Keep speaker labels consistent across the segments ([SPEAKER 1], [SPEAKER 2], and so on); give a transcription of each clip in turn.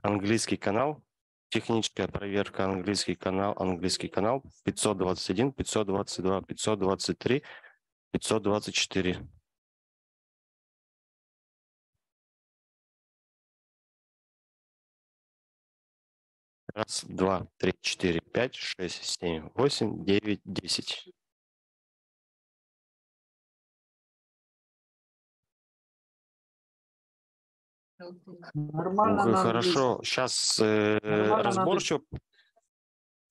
[SPEAKER 1] Английский канал. Техническая проверка. Английский канал. 521, 522, 523, 524. Раз, два, три, четыре, пять, шесть, семь, восемь, девять, 10.
[SPEAKER 2] Нормально на
[SPEAKER 1] Хорошо. Сейчас разборчиво.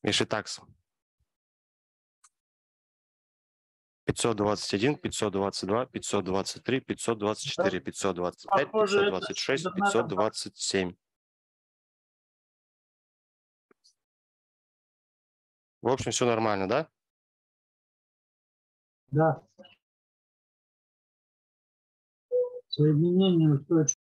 [SPEAKER 1] Если так. 521, 522, 523, 524, 525, 526, 527. В общем, все нормально, да?
[SPEAKER 2] Да. Соединение устойчиво.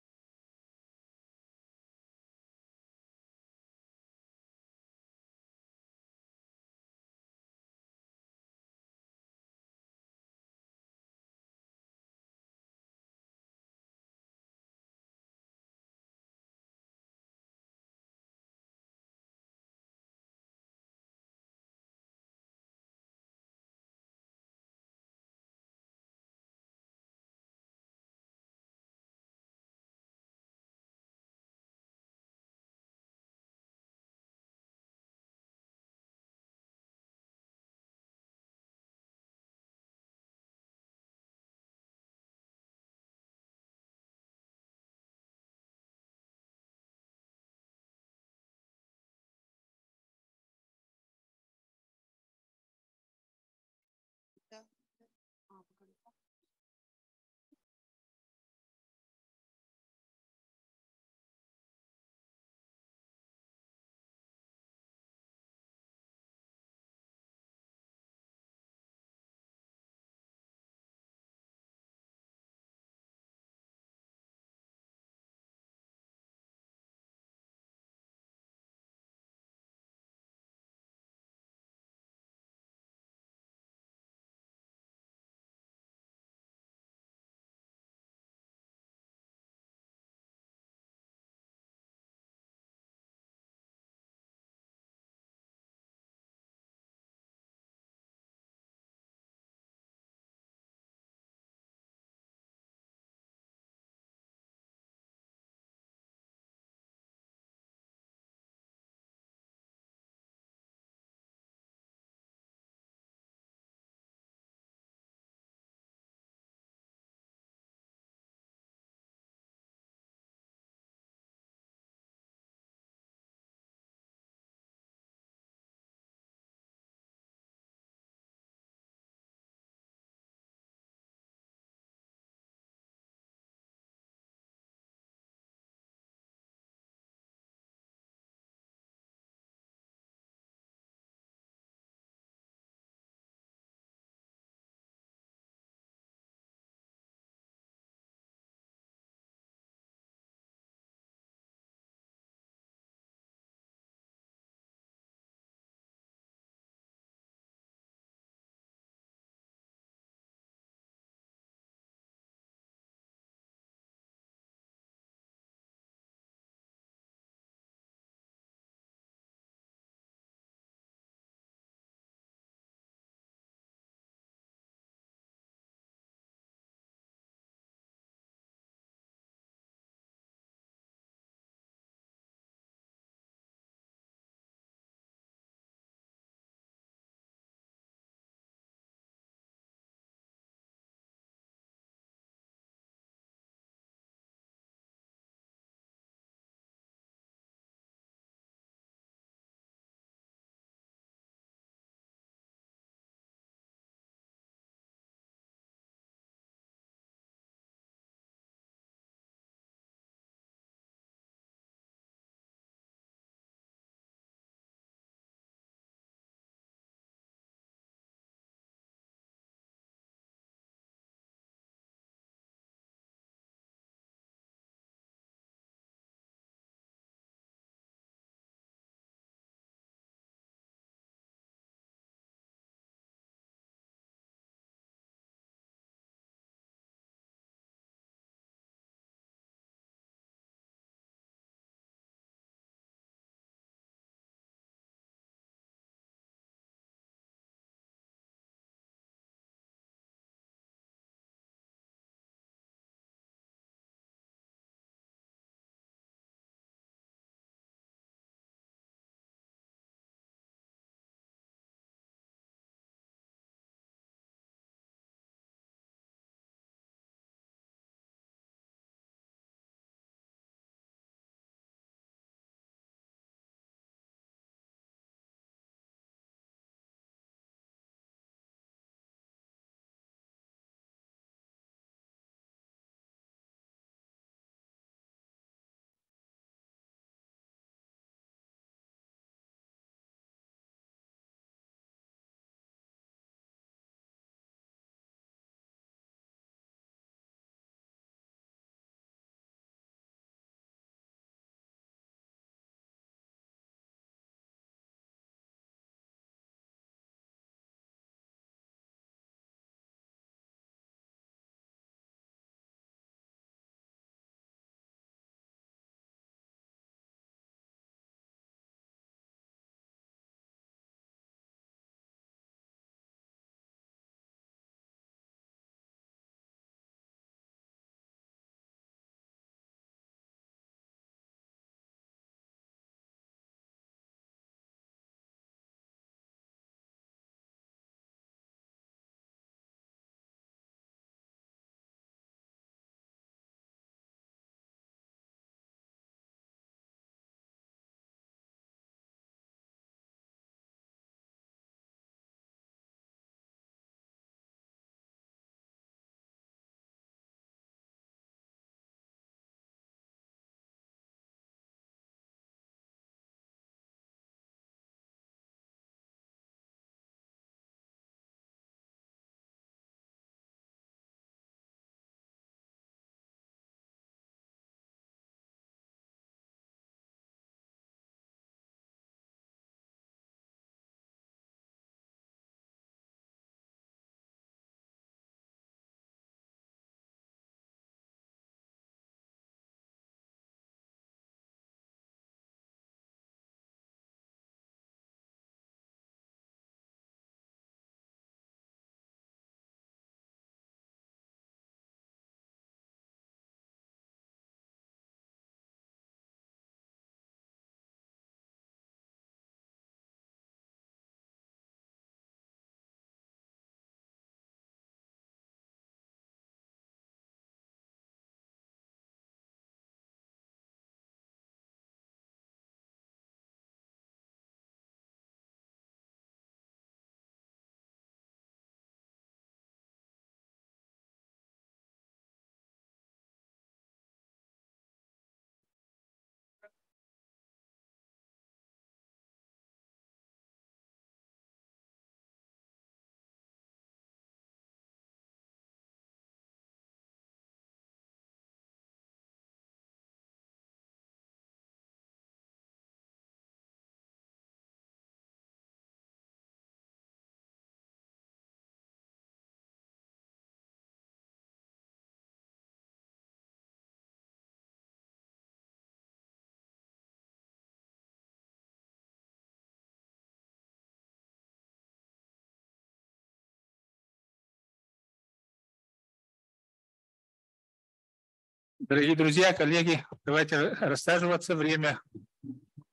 [SPEAKER 2] Дорогие друзья, коллеги, давайте рассаживаться. Время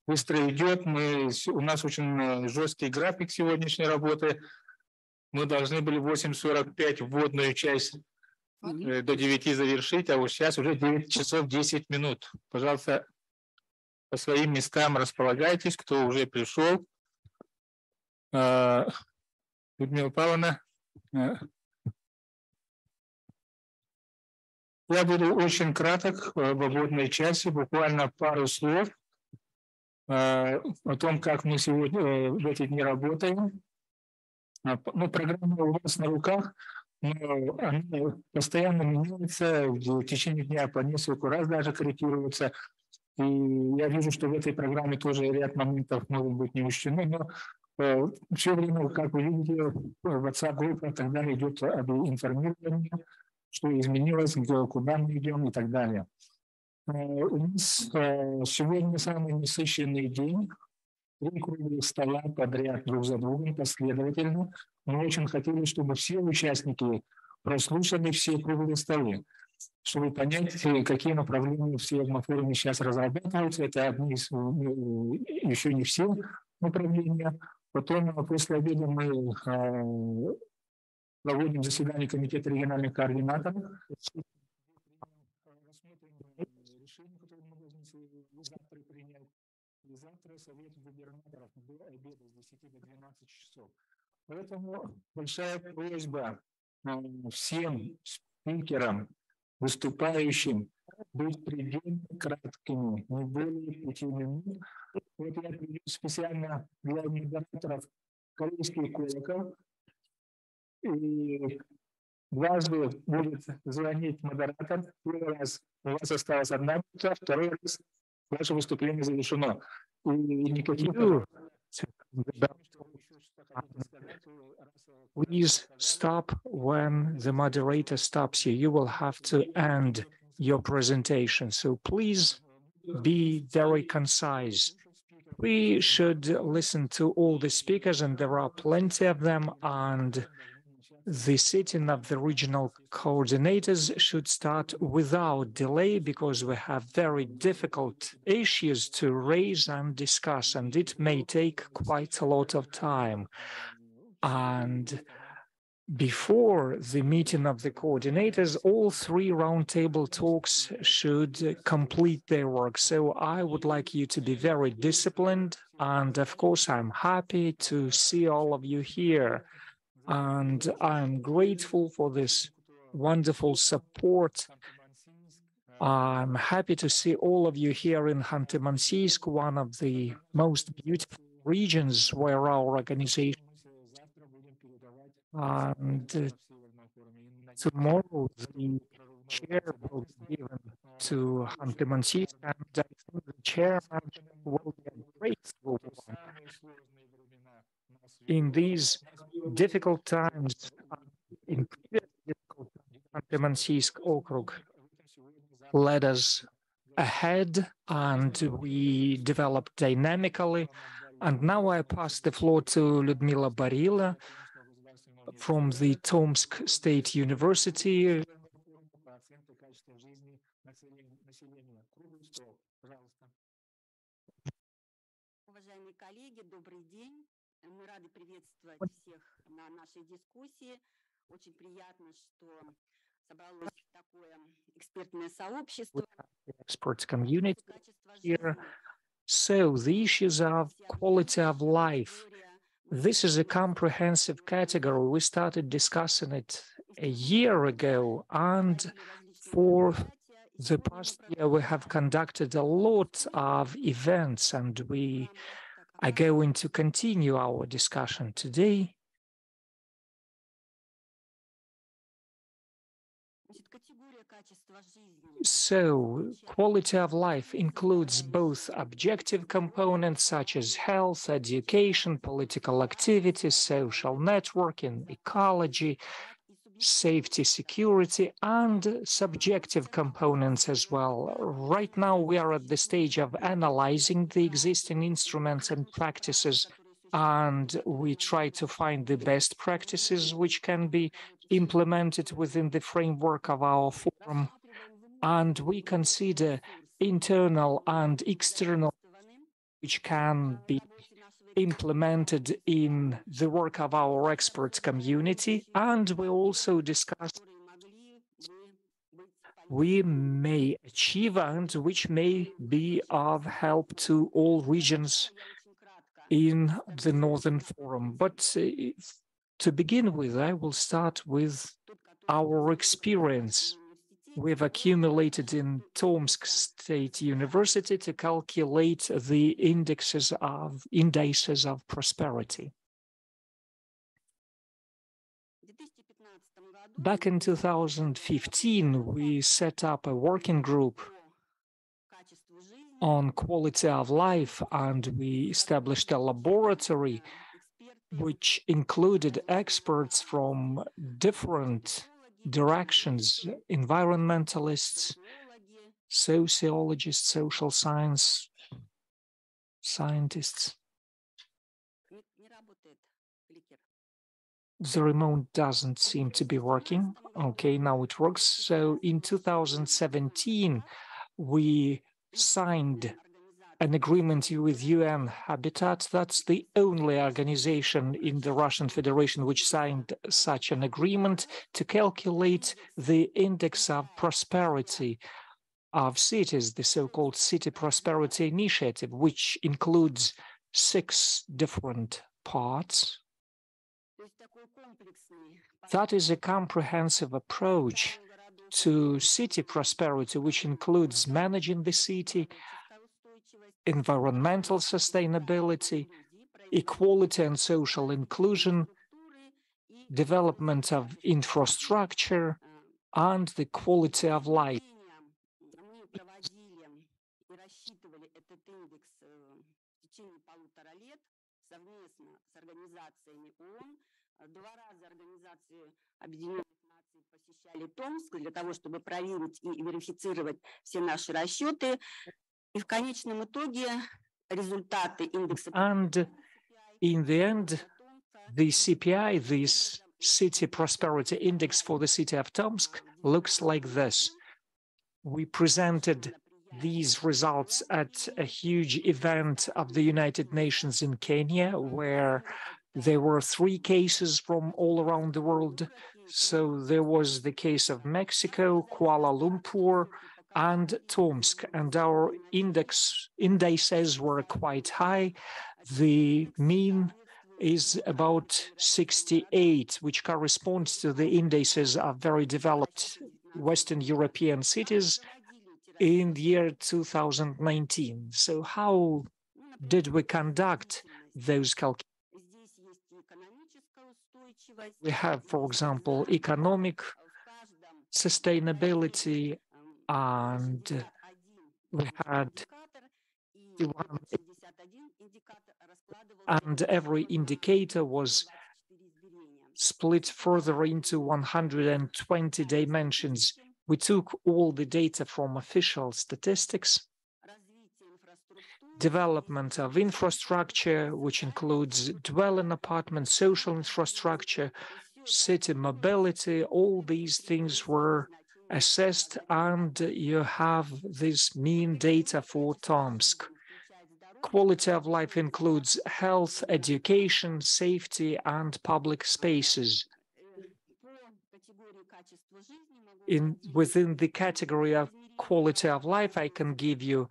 [SPEAKER 2] быстро идет. У нас очень жесткий график сегодняшней работы. Мы должны были в 8:45 вводную часть до 9 завершить, а вот сейчас уже 9 часов 10 минут. Пожалуйста, по своим местам располагайтесь, кто уже пришел. Людмила Павловна. Я буду очень краток в вводной части, буквально пару слов о том, как мы сегодня в эти дни работаем. Ну, программа у вас на руках, но она постоянно меняется, в течение дня по несколько раз даже корректируется. И я вижу, что в этой программе тоже ряд моментов может быть не учтены, но все время, как вы видите, в WhatsApp-группах и так далее идет информирование, что изменилось, куда мы идем и так далее. У нас сегодня самый насыщенный день. 3 круглых стола подряд друг за другом последовательно. Мы очень хотели, чтобы все участники прослушали все круглые столы, чтобы понять, какие направления все на форуме сейчас разрабатываются. Это одни из, еще не все направления. Потом после обеда мы проводим заседание комитета региональных координаторов. Рассмотрим решения, которые мы должны завтра принять. И завтра совет губернаторов до обеда с 10 до 12 часов. Поэтому большая просьба всем спикерам, выступающим, быть предельно краткими, не более 5 минут. Вот я приведу специально для модераторов корейский колокол. И дважды будет звонить модератор. Первый раз у вас осталась 1 минута, второй раз ваше выступление завершено. И никаких...
[SPEAKER 3] Please stop when the moderator stops you. You will have to end your presentation. So please be very concise. We should listen to all the speakers, and there are plenty of them, and the sitting of the regional coordinators should start without delay, because we have very difficult issues to raise and discuss, and it may take quite a lot of time. And before the meeting of the coordinators, all 3 roundtable talks should complete their work. So I would like you to be very disciplined. And of course, I'm happy to see all of you here. And I'm grateful for this wonderful support. I'm happy to see all of you here in Khanty-Mansiysk, one of the most beautiful regions where our organization. And tomorrow the chair will be given to Khanty-Mansiysk, and I think the chairman will be a grateful one. In these difficult times, in previous difficult times, Khanty-Mansiysk Okrug led us ahead, and we developed dynamically. And now I pass the floor to Lyudmila Barila from the Tomsk State University.
[SPEAKER 4] Уважаемые коллеги, добрый день. Мы рады приветствовать всех на нашей дискуссии. Очень приятно, что собралось такое экспертное сообщество.
[SPEAKER 3] Experts community here. So the issues of quality of life. This is a comprehensive category. We started discussing it a year ago, and for the past year we have conducted a lot of events, and we are going to continue our discussion today. So, quality of life includes both objective components such as health, education, political activity, social networking, ecology, safety, security, and subjective components as well. Right now, we are at the stage of analyzing the existing instruments and practices, and we try to find the best practices which can be implemented within the framework of our forum. and we consider internal and external which can be implemented in the work of our expert community, and we also discuss we may achieve and which may be of help to all regions in the Northern Forum. But to begin with, I will start with our experience we've accumulated in Tomsk State University to calculate the indices of prosperity. Back in 2015, we set up a working group on quality of life, and we established a laboratory which included experts from different directions, environmentalists, sociologists, social science scientists. The remote doesn't seem to be working. Okay, now it works. So in 2017, we signed an agreement with UN Habitat. That's the only organization in the Russian Federation which signed such an agreement to calculate the index of prosperity of cities, the so-called City Prosperity Initiative, which includes 6 different parts. That is a comprehensive approach to city prosperity, which includes managing the city, environmental sustainability, equality and social inclusion, development of infrastructure, and the quality of life.
[SPEAKER 4] Посещали Томск для того, чтобы проверить и верифицировать все наши расчеты. И в конечном итоге результаты индекса...
[SPEAKER 3] And in the end, the CPI, this City Prosperity Index for the city of Tomsk, looks like this. We presented these results at a huge event of the United Nations in Kenya, where there were 3 cases from all around the world. So there was the case of Mexico, Kuala Lumpur, and Tomsk, and our indices were quite high. The mean is about 68, which corresponds to the indices of very developed Western European cities in the year 2019. So how did we conduct those calculations? We have, for example, economic sustainability, and we had and every indicator was split further into 120 dimensions. We took all the data from official statistics, development of infrastructure, which includes dwelling apartments, social infrastructure, city mobility. All these things were assessed, and you have this mean data for Tomsk. Quality of life includes health, education, safety, and public spaces. Within the category of quality of life, I can give you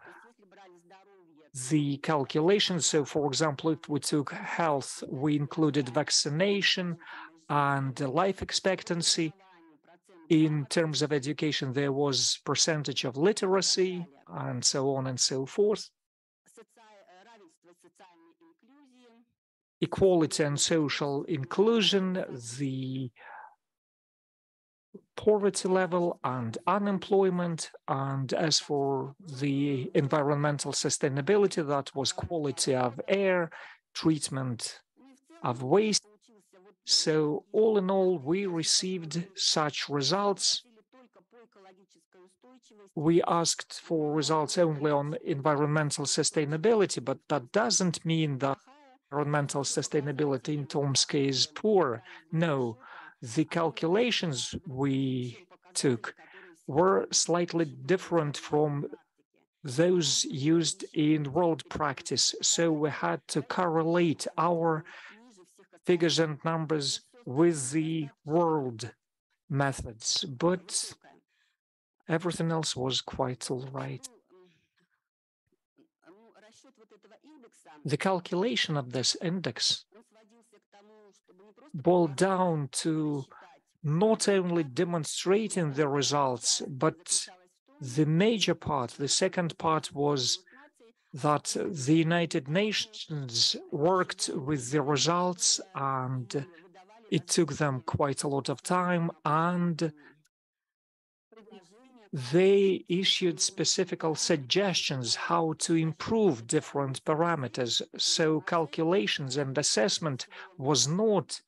[SPEAKER 3] the calculations. So, for example, if we took health, we included vaccination and life expectancy. In terms of education, there was percentage of literacy and so on and so forth. Equality and social inclusion, the poverty level and unemployment, and as for the environmental sustainability, that was quality of air, treatment of waste. So all in all, we received such results. We asked for results only on environmental sustainability, but that doesn't mean that environmental sustainability in Tomsk is poor. No, the calculations we took were slightly different from those used in world practice. So we had to correlate our figures and numbers with the world methods, but everything else was quite all right. The calculation of this index boiled down to not only demonstrating the results, but the major part, the second part, was that the United Nations worked with the results, and it took them quite a lot of time, and they issued specific suggestions how to improve different parameters. So calculations and assessment was not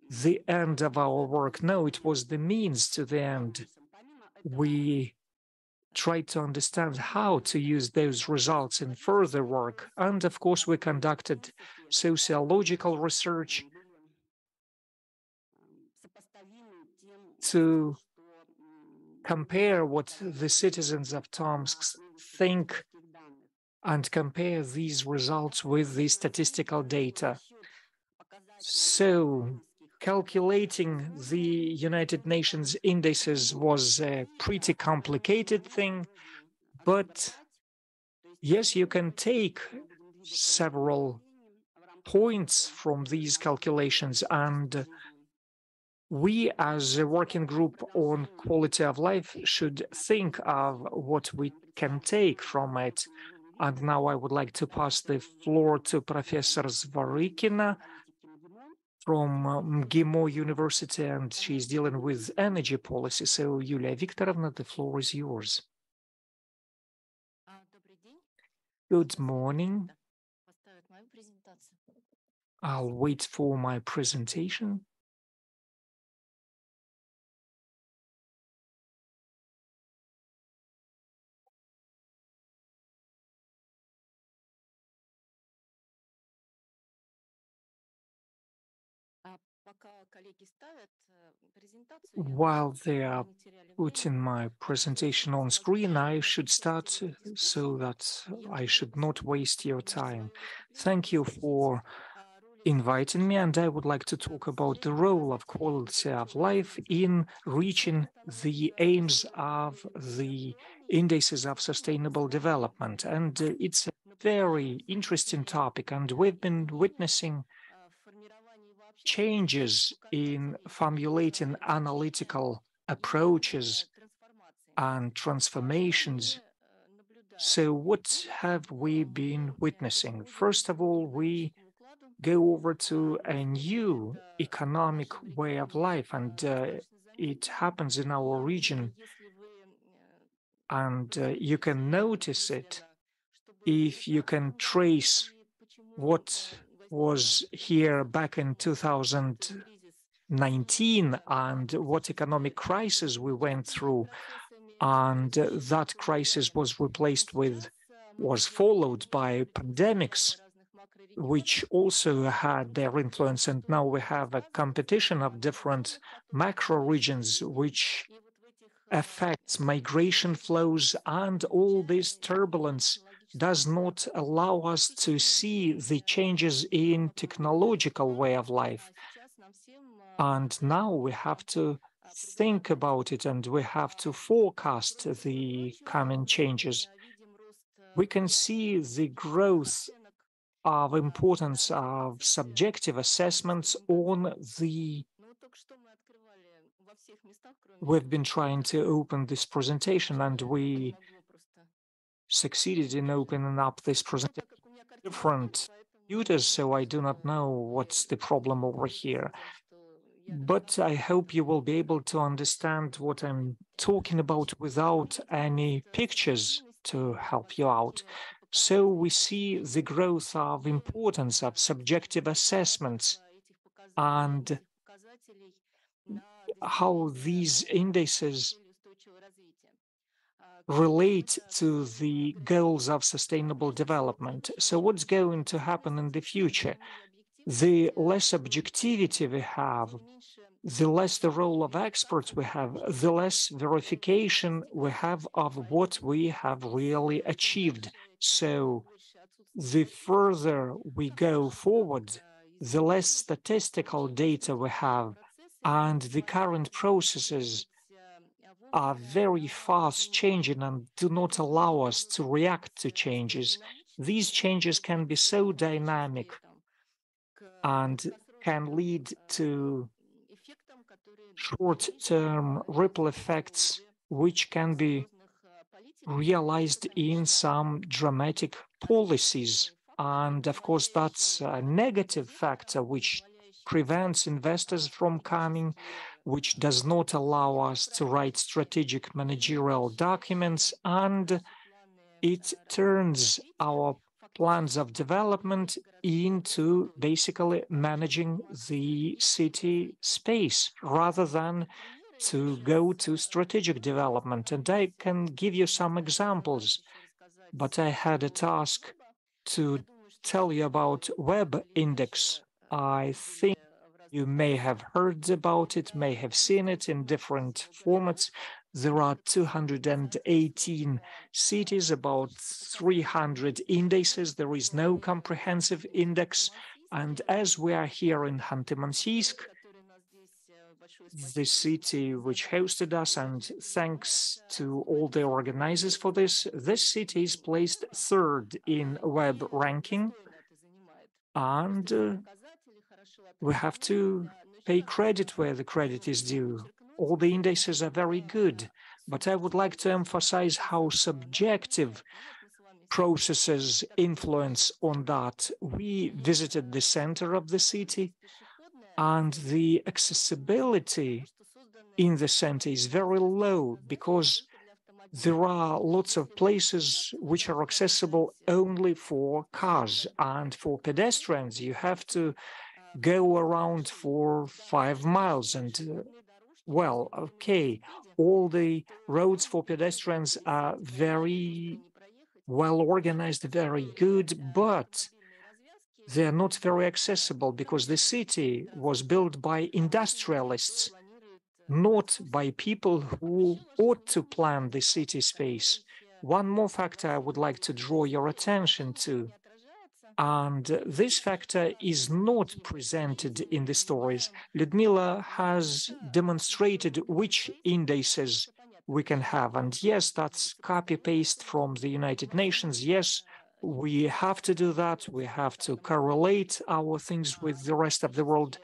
[SPEAKER 3] the end of our work. No, it was the means to the end. We tried to understand how to use those results in further work. And of course, we conducted sociological research to compare what the citizens of Tomsk think and compare these results with the statistical data. So calculating the United Nations indices was a pretty complicated thing, but yes, you can take several points from these calculations, and we as a working group on quality of life should think of what we can take from it. And now I would like to pass the floor to Professor Zvarikina from MGIMO University, and she's dealing with energy policy. So, Yulia Viktorovna, the floor is yours. Good morning. I'll wait for my presentation. While they are putting my presentation on screen, I should start so that I should not waste your time. Thank you for inviting me, and I would like to talk about the role of quality of life in reaching the aims of the indices of sustainable development. And it's a very interesting topic, and we've been witnessing changes in formulating analytical approaches and transformations. So what have we been witnessing? First of all, we go over to a new economic way of life, and it happens in our region, and you can notice it if you can trace what was here back in 2019 and what economic crisis we went through, and that crisis was followed by pandemics, which also had their influence. And now we have a competition of different macro regions, which affects migration flows, and all this turbulence does not allow us to see the changes in technological way of life. And now we have to think about it, and we have to forecast the coming changes. We can see the growth of importance of subjective assessments on the... We've been trying to open this presentation, and we succeeded in opening up this presentation with different computers, so I do not know what's the problem over here. But I hope you will be able to understand what I'm talking about without any pictures to help you out. So we see the growth of importance of subjective assessments and how these indices relate to the goals of sustainable development. So what's going to happen in the future? The less objectivity we have, the less the role of experts we have, the less verification we have of what we have really achieved. So the further we go forward, the less statistical data we have, and the current processes are very fast changing and do not allow us to react to changes. These changes can be so dynamic and can lead to short-term ripple effects, which can be realized in some dramatic policies. And of course, that's a negative factor which prevents investors from coming, which does not allow us to write strategic managerial documents, and it turns our plans of development into basically managing the city space rather than to go to strategic development. And I can give you some examples, but I had a task to tell you about web index. I think you may have heard about it, may have seen it in different formats. There are 218 cities, about 300 indices. There is no comprehensive index. And as we are here in Khanty-Mansiysk, the city which hosted us, and thanks to all the organizers for this city is placed third in web ranking, and we have to pay credit where the credit is due. All the indices are very good, but I would like to emphasize how subjective processes influence on that. We visited the center of the city, and the accessibility in the center is very low because there are lots of places which are accessible only for cars, and for pedestrians you have to go around for 5 miles. And well, okay, all the roads for pedestrians are very well organized, very good, but they're not very accessible because the city was built by industrialists, not by people who ought to plan the city space. One more factor I would like to draw your attention to, and this factor is not presented in the stories. Ludmila has demonstrated which indices we can have. And yes, that's copy-paste from the United Nations. Yes, we have to do that. We have to correlate our things with the rest of the world.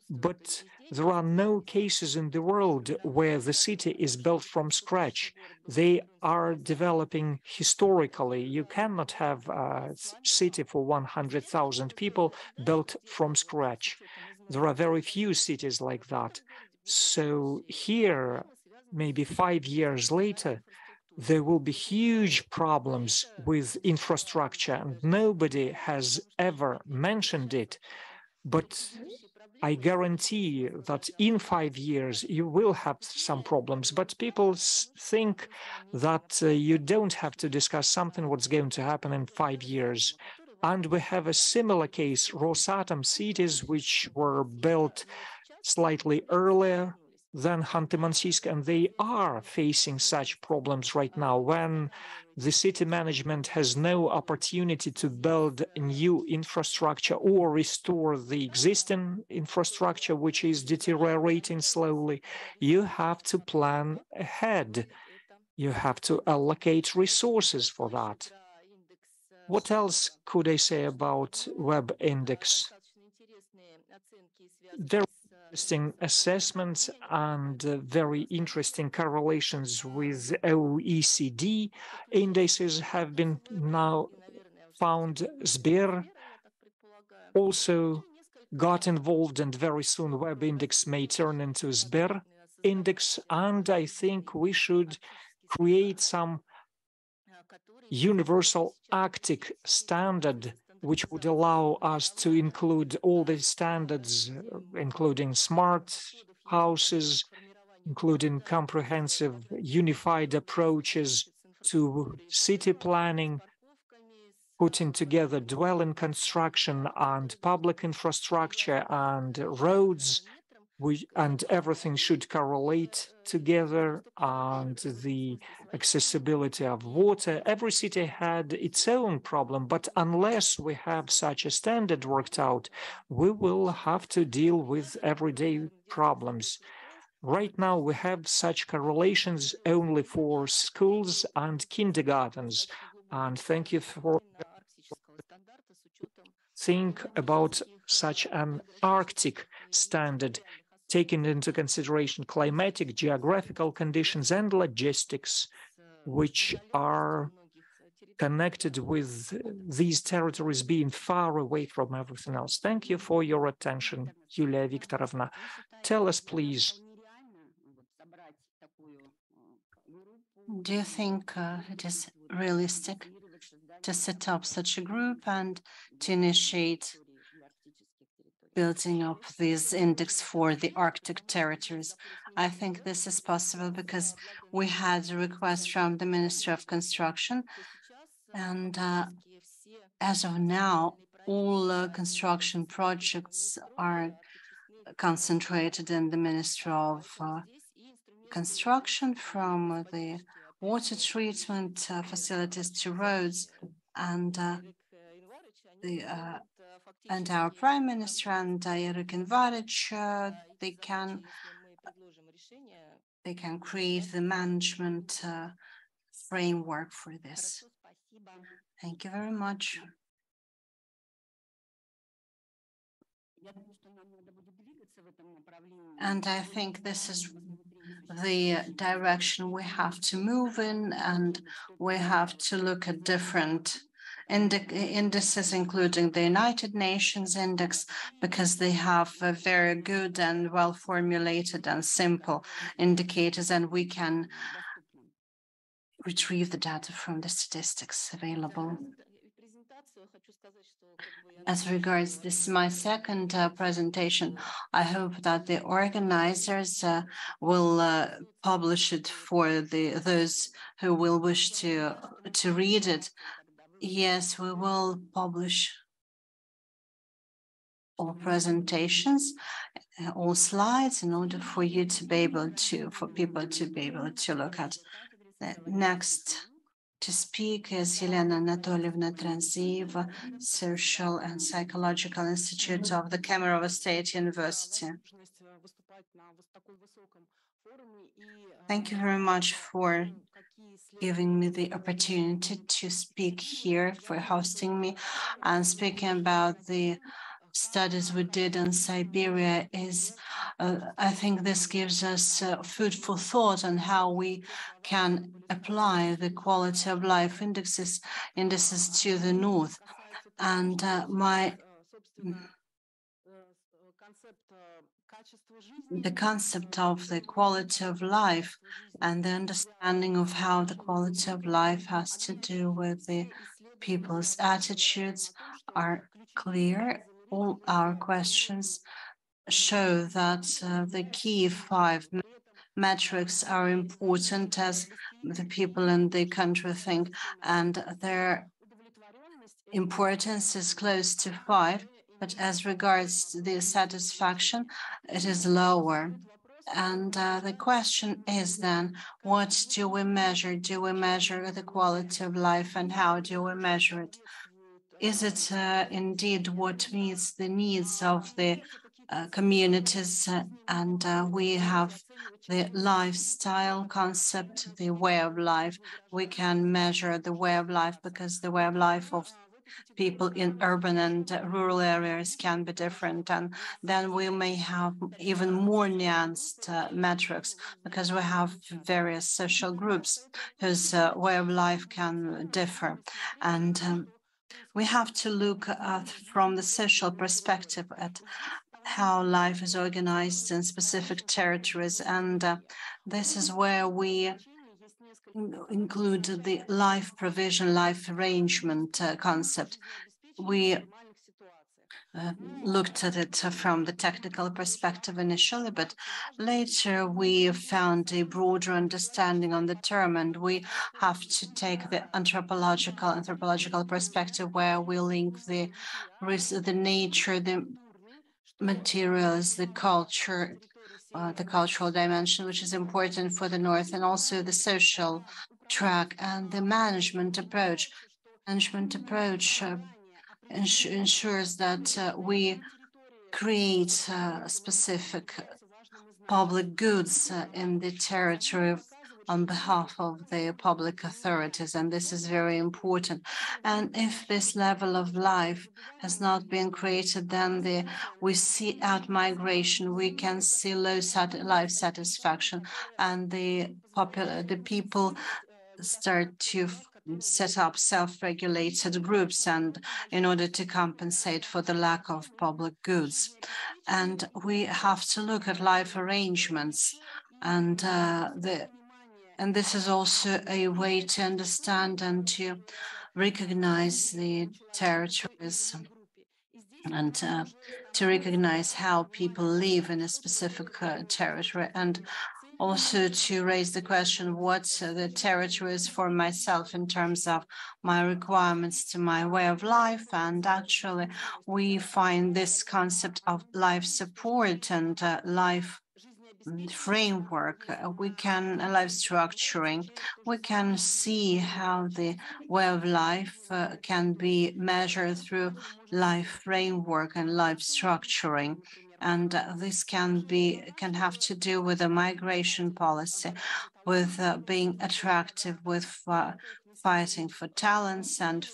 [SPEAKER 3] But there are no cases in the world where the city is built from scratch. They are developing historically. You cannot have a city for 100,000 people built from scratch. There are very few cities like that. So here, maybe 5 years later, there will be huge problems with infrastructure, and nobody has ever mentioned it. But I guarantee that in 5 years you will have some problems, but people think that you don't have to discuss something what's going to happen in 5 years. And we have a similar case, Rosatom cities, which were built slightly earlier than Khanty-Mansiysk, and they are facing such problems right now when the city management has no opportunity to build new infrastructure or restore the existing infrastructure, which is deteriorating slowly. You have to plan ahead. You have to allocate resources for that. What else could I say about Web Index? Very interesting assessments and very interesting correlations with OECD indices have been now found. Sber also got involved, and very soon Web Index may turn into Sber Index. And I think we should create some universal Arctic standard which would allow us to include all the standards, including smart houses, including comprehensive unified approaches to city planning, putting together dwelling construction and public infrastructure and roads and everything should correlate together, and the accessibility of water. Every city had its own problem, but unless we have such a standard worked out, we will have to deal with everyday problems. Right now, we have such correlations only for schools and kindergartens. And thank you for think about such an Arctic standard, taking into consideration climatic, geographical conditions, and logistics, which are connected with these territories being far away from everything else. Thank you for your attention, Yulia Viktorovna. Tell us, please.
[SPEAKER 5] Do you think it is realistic to set up such a group and to initiate building up this index for the Arctic territories? I think this is possible because we had a request from the Ministry of Construction, and as of now, all construction projects are concentrated in the Ministry of Construction, from the water treatment facilities to roads, and our Prime Minister and Eric Invaric, they can create the management framework for this. Thank you very much. And I think this is the direction we have to move in, and we have to look at different indices, including the United Nations index, because they have a very good and well-formulated and simple indicators, and we can retrieve the data from the statistics available. As regards this, my second presentation, I hope that the organizers will publish it for those who will wish to read it. Yes, we will publish all presentations, all slides, in order for you to be able to, for people to be able to look at. The next to speak is Elena Anatolievna Transieva, Social and Psychological Institute of the Kemerovo State University. Thank you very much for giving me the opportunity to speak here, for hosting me, and speaking about the studies we did in Siberia. I think this gives us food for thought on how we can apply the quality of life indices to the north. And the concept of the quality of life and the understanding of how the quality of life has to do with the people's attitudes are clear. All our questions show that the key 5 metrics are important, as the people in the country think, and their importance is close to 5. But as regards the satisfaction, it is lower. And the question is then, what do we measure? Do we measure the quality of life, and how do we measure it? Is it indeed what meets the needs of the communities? And we have the lifestyle concept, the way of life. We can measure the way of life because the way of life of people in urban and rural areas can be different. And then we may have even more nuanced metrics, because we have various social groups whose way of life can differ. And we have to look at, from the social perspective, at how life is organized in specific territories. And this is where we include the life provision, life arrangement concept. We looked at it from the technical perspective initially, but later we found a broader understanding on the term, and we have to take the anthropological perspective, where we link the nature, the materials, the culture, the cultural dimension, which is important for the North, and also the social track and the management approach. Management approach ensures that we create specific public goods in the territory on behalf of the public authorities, and this is very important. And if this level of life has not been created, then we see out migration, we can see low life satisfaction, and the people start to set up self-regulated groups and in order to compensate for the lack of public goods. And we have to look at life arrangements, and this is also a way to understand and to recognize the territories and to recognize how people live in a specific territory, and also to raise the question what the territory is for myself in terms of my requirements to my way of life. And actually, we find this concept of life support and life framework, life structuring, we can see how the way of life can be measured through life framework and life structuring. And this can have to do with a migration policy, with being attractive, with fighting for talents and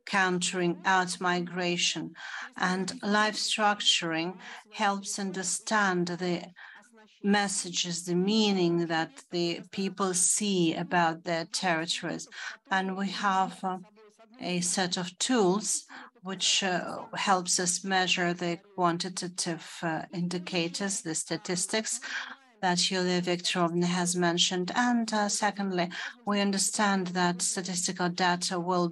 [SPEAKER 5] countering out migration. And life structuring helps understand the messages, the meaning that the people see about their territories. And we have a set of tools which helps us measure the quantitative indicators, the statistics that Yulia Viktorovna has mentioned. And secondly, we understand that statistical data will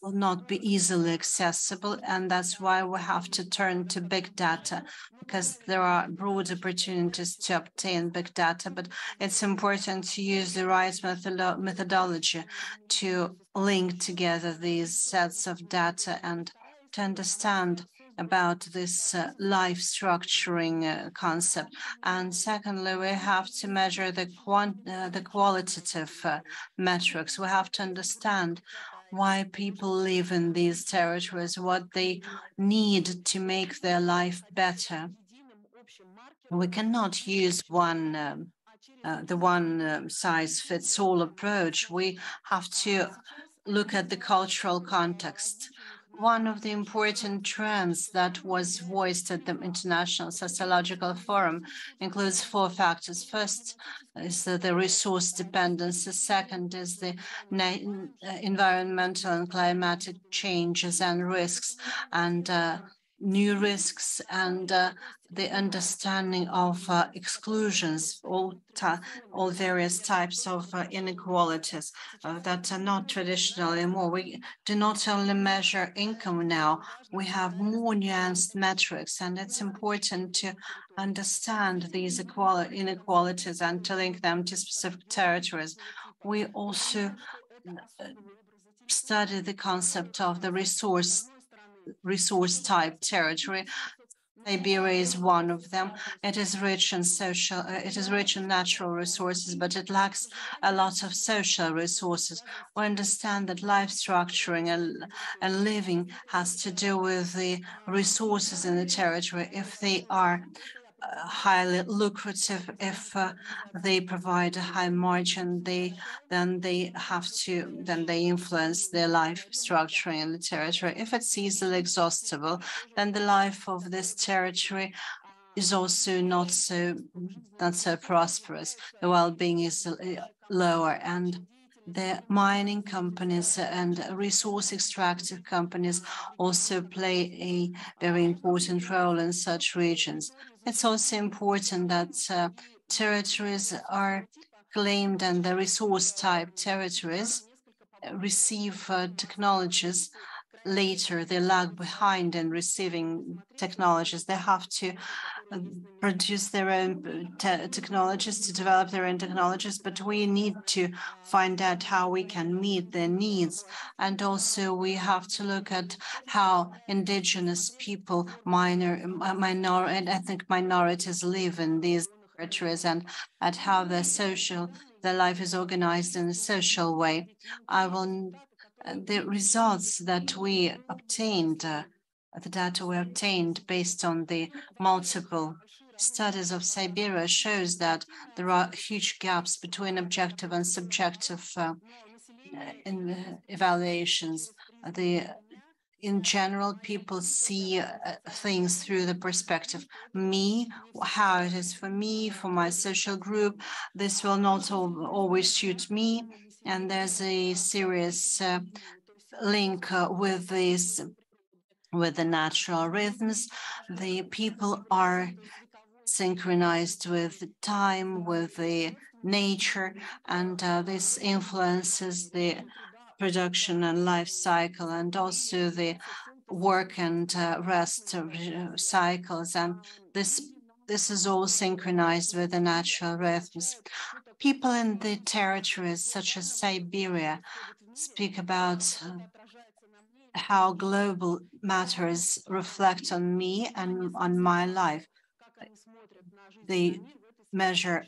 [SPEAKER 5] not be easily accessible, and that's why we have to turn to big data, because there are broad opportunities to obtain big data, but it's important to use the right methodology to link together these sets of data and to understand about this life structuring concept. And secondly, we have to measure the qualitative metrics. We have to understand why people live in these territories, what they need to make their life better. We cannot use the one size fits all approach. We have to look at the cultural context. One of the important trends that was voiced at the International Sociological Forum includes 4 factors. First is the resource dependence. The second is the environmental and climatic changes and risks, and new risks, and the understanding of exclusions, all various types of inequalities that are not traditional anymore. We do not only measure income now, we have more nuanced metrics, and it's important to understand these inequalities and to link them to specific territories. We also study the concept of the resource type territory. Siberia is one of them. It is rich in natural resources, but it lacks a lot of social resources. We understand that life structuring and living has to do with the resources in the territory. If they are highly lucrative, if they provide a high margin, then they influence their life structuring in the territory. If it's easily exhaustible, then the life of this territory is also not so prosperous. The well-being is lower, and the mining companies and resource extractive companies also play a very important role in such regions. It's also important that territories are claimed, and the resource type territories receive technologies later. They lag behind in receiving technologies. They have to produce their own technologies, to develop their own technologies, but we need to find out how we can meet their needs. And also we have to look at how indigenous people, minor and ethnic minorities live in these territories, and at how their life is organized in a social way. The results that we obtained, the data we obtained based on the multiple studies of Siberia shows that there are huge gaps between objective and subjective evaluations. In general, people see things through the perspective, me, how it is for me, for my social group. This will not always suit me. And there's a serious link with the natural rhythms. The people are synchronized with the time, with the nature, and this influences the production and life cycle, and also the work and rest cycles. And this is all synchronized with the natural rhythms. People in the territories such as Siberia speak about how global matters reflect on me and on my life. They measure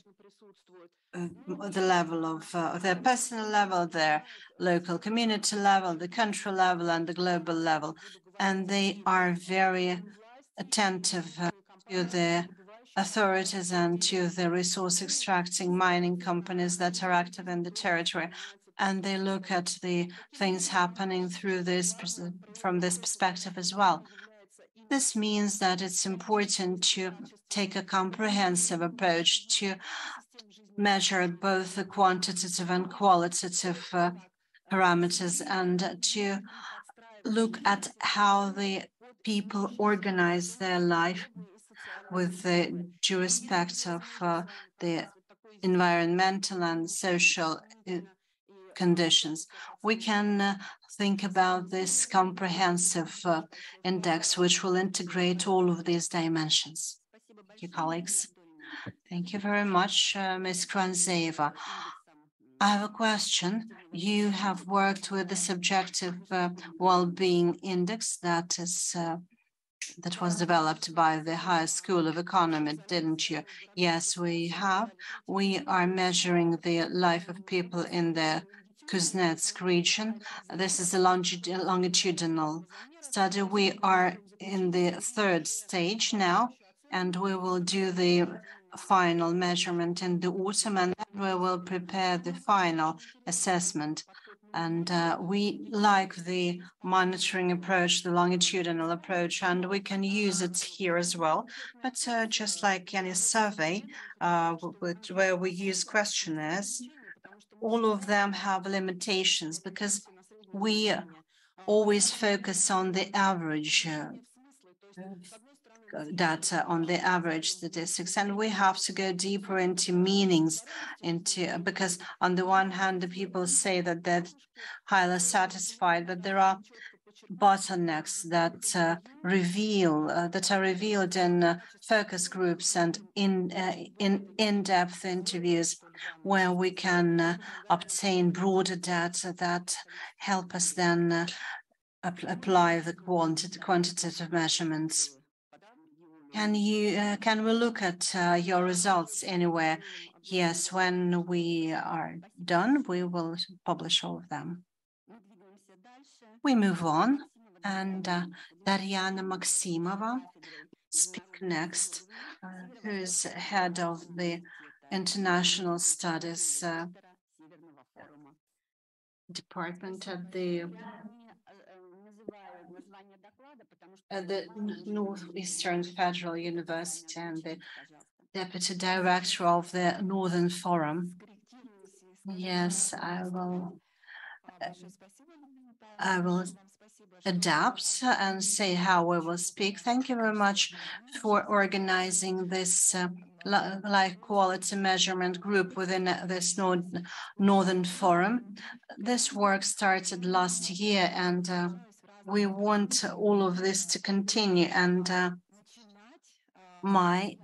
[SPEAKER 5] the level of their personal level, their local community level, the country level, and the global level. And they are very attentive to the authorities and to the resource extracting mining companies that are active in the territory. And they look at the things happening through from this perspective as well. This means that it's important to take a comprehensive approach to measure both the quantitative and qualitative parameters, and to look at how the people organize their life with the due respect of the environmental and social conditions. We can think about this comprehensive index, which will integrate all of these dimensions. Thank you, colleagues. Thank you very much, Ms. Kranzeva. I have a question. You have worked with the subjective well-being index that was developed by the High School of Economy, didn't you? Yes, we have. We are measuring the life of people in the Kuznetsk region. This is a longitudinal study. We are in the third stage now, and we will do the final measurement in the autumn, and then we will prepare the final assessment. And we like the monitoring approach, the longitudinal approach, and we can use it here as well. But just like any survey where we use questionnaires, all of them have limitations because we always focus on the average data, on the average statistics, and we have to go deeper into meanings, because on the one hand, the people say that they're highly satisfied, but there are bottlenecks that are revealed in focus groups and in-depth interviews, where we can obtain broader data that help us then apply the quantitative measurements. Can we look at your results anywhere? Yes, when we are done, we will publish all of them. We move on, and Daryana Maximova speak next, who is head of the International Studies Department at the Northeastern Federal University and the Deputy Director of the Northern Forum. Yes, I will adapt and say how we will speak. Thank you very much for organizing this life quality measurement group within this Northern Forum. This work started last year, and we want all of this to continue. And my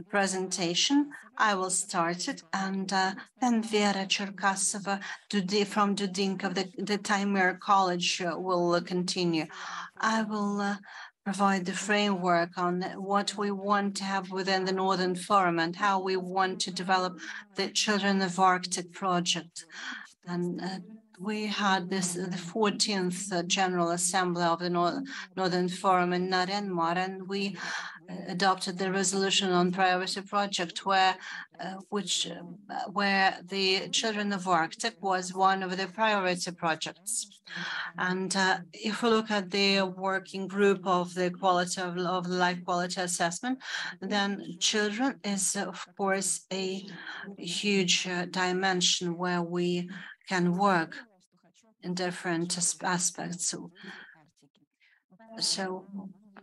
[SPEAKER 5] presentation. I will start it, and then Vera Cherkasova from Dudinka of the Taimyr College will continue. I will provide the framework on what we want to have within the Northern Forum and how we want to develop the Children of Arctic project. And we had the 14th General Assembly of the Northern Forum in Naryan-Mar, and we adopted the resolution on priority project where the Children of Arctic was one of the priority projects. And if we look at the working group of the quality of life quality assessment, then children is, of course, a huge dimension where we can work in different aspects. So,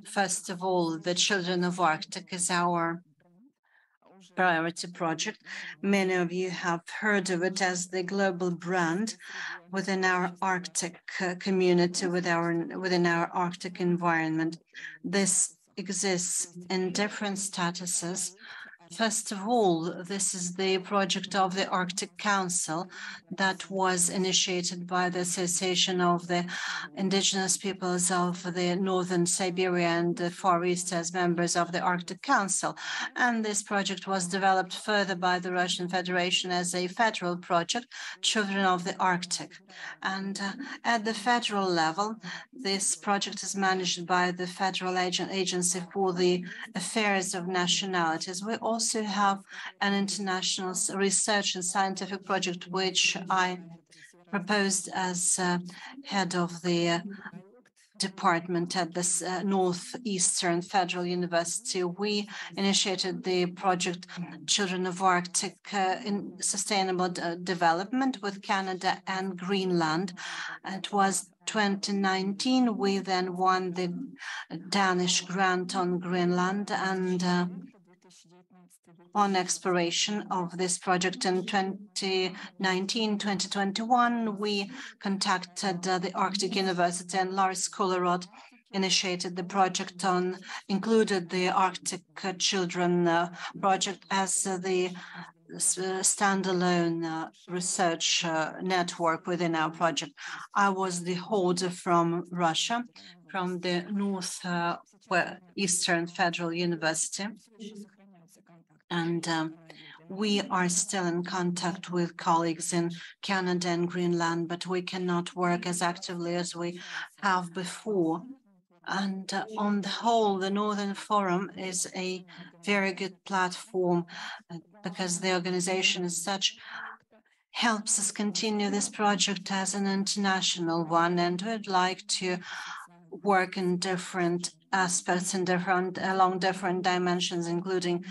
[SPEAKER 5] first of all, the Children of Arctic is our priority project. Many of you have heard of it as the global brand within our Arctic community, within our Arctic environment. This exists in different statuses. First of all, this is the project of the Arctic Council that was initiated by the Association of the Indigenous Peoples of the Northern Siberia and the Far East as members of the Arctic Council. And this project was developed further by the Russian Federation as a federal project, Children of the Arctic. And at the federal level, this project is managed by the Federal Agency for the Affairs of Nationalities. We also have an international research and scientific project, which I proposed as head of the department at the Northeastern Federal University. We initiated the project Children of Arctic in Sustainable Development with Canada and Greenland. It was 2019. We then won the Danish grant on Greenland, and on exploration of this project in 2019-2021, we contacted the Arctic University, and Lars Kullerud initiated the project included the Arctic Children project as the standalone research network within our project. I was the holder from Russia, from the Eastern Federal University. And we are still in contact with colleagues in Canada and Greenland, but we cannot work as actively as we have before. And on the whole, the Northern Forum is a very good platform because the organization as such helps us continue this project as an international one, and we'd like to work in different aspects and along different dimensions, including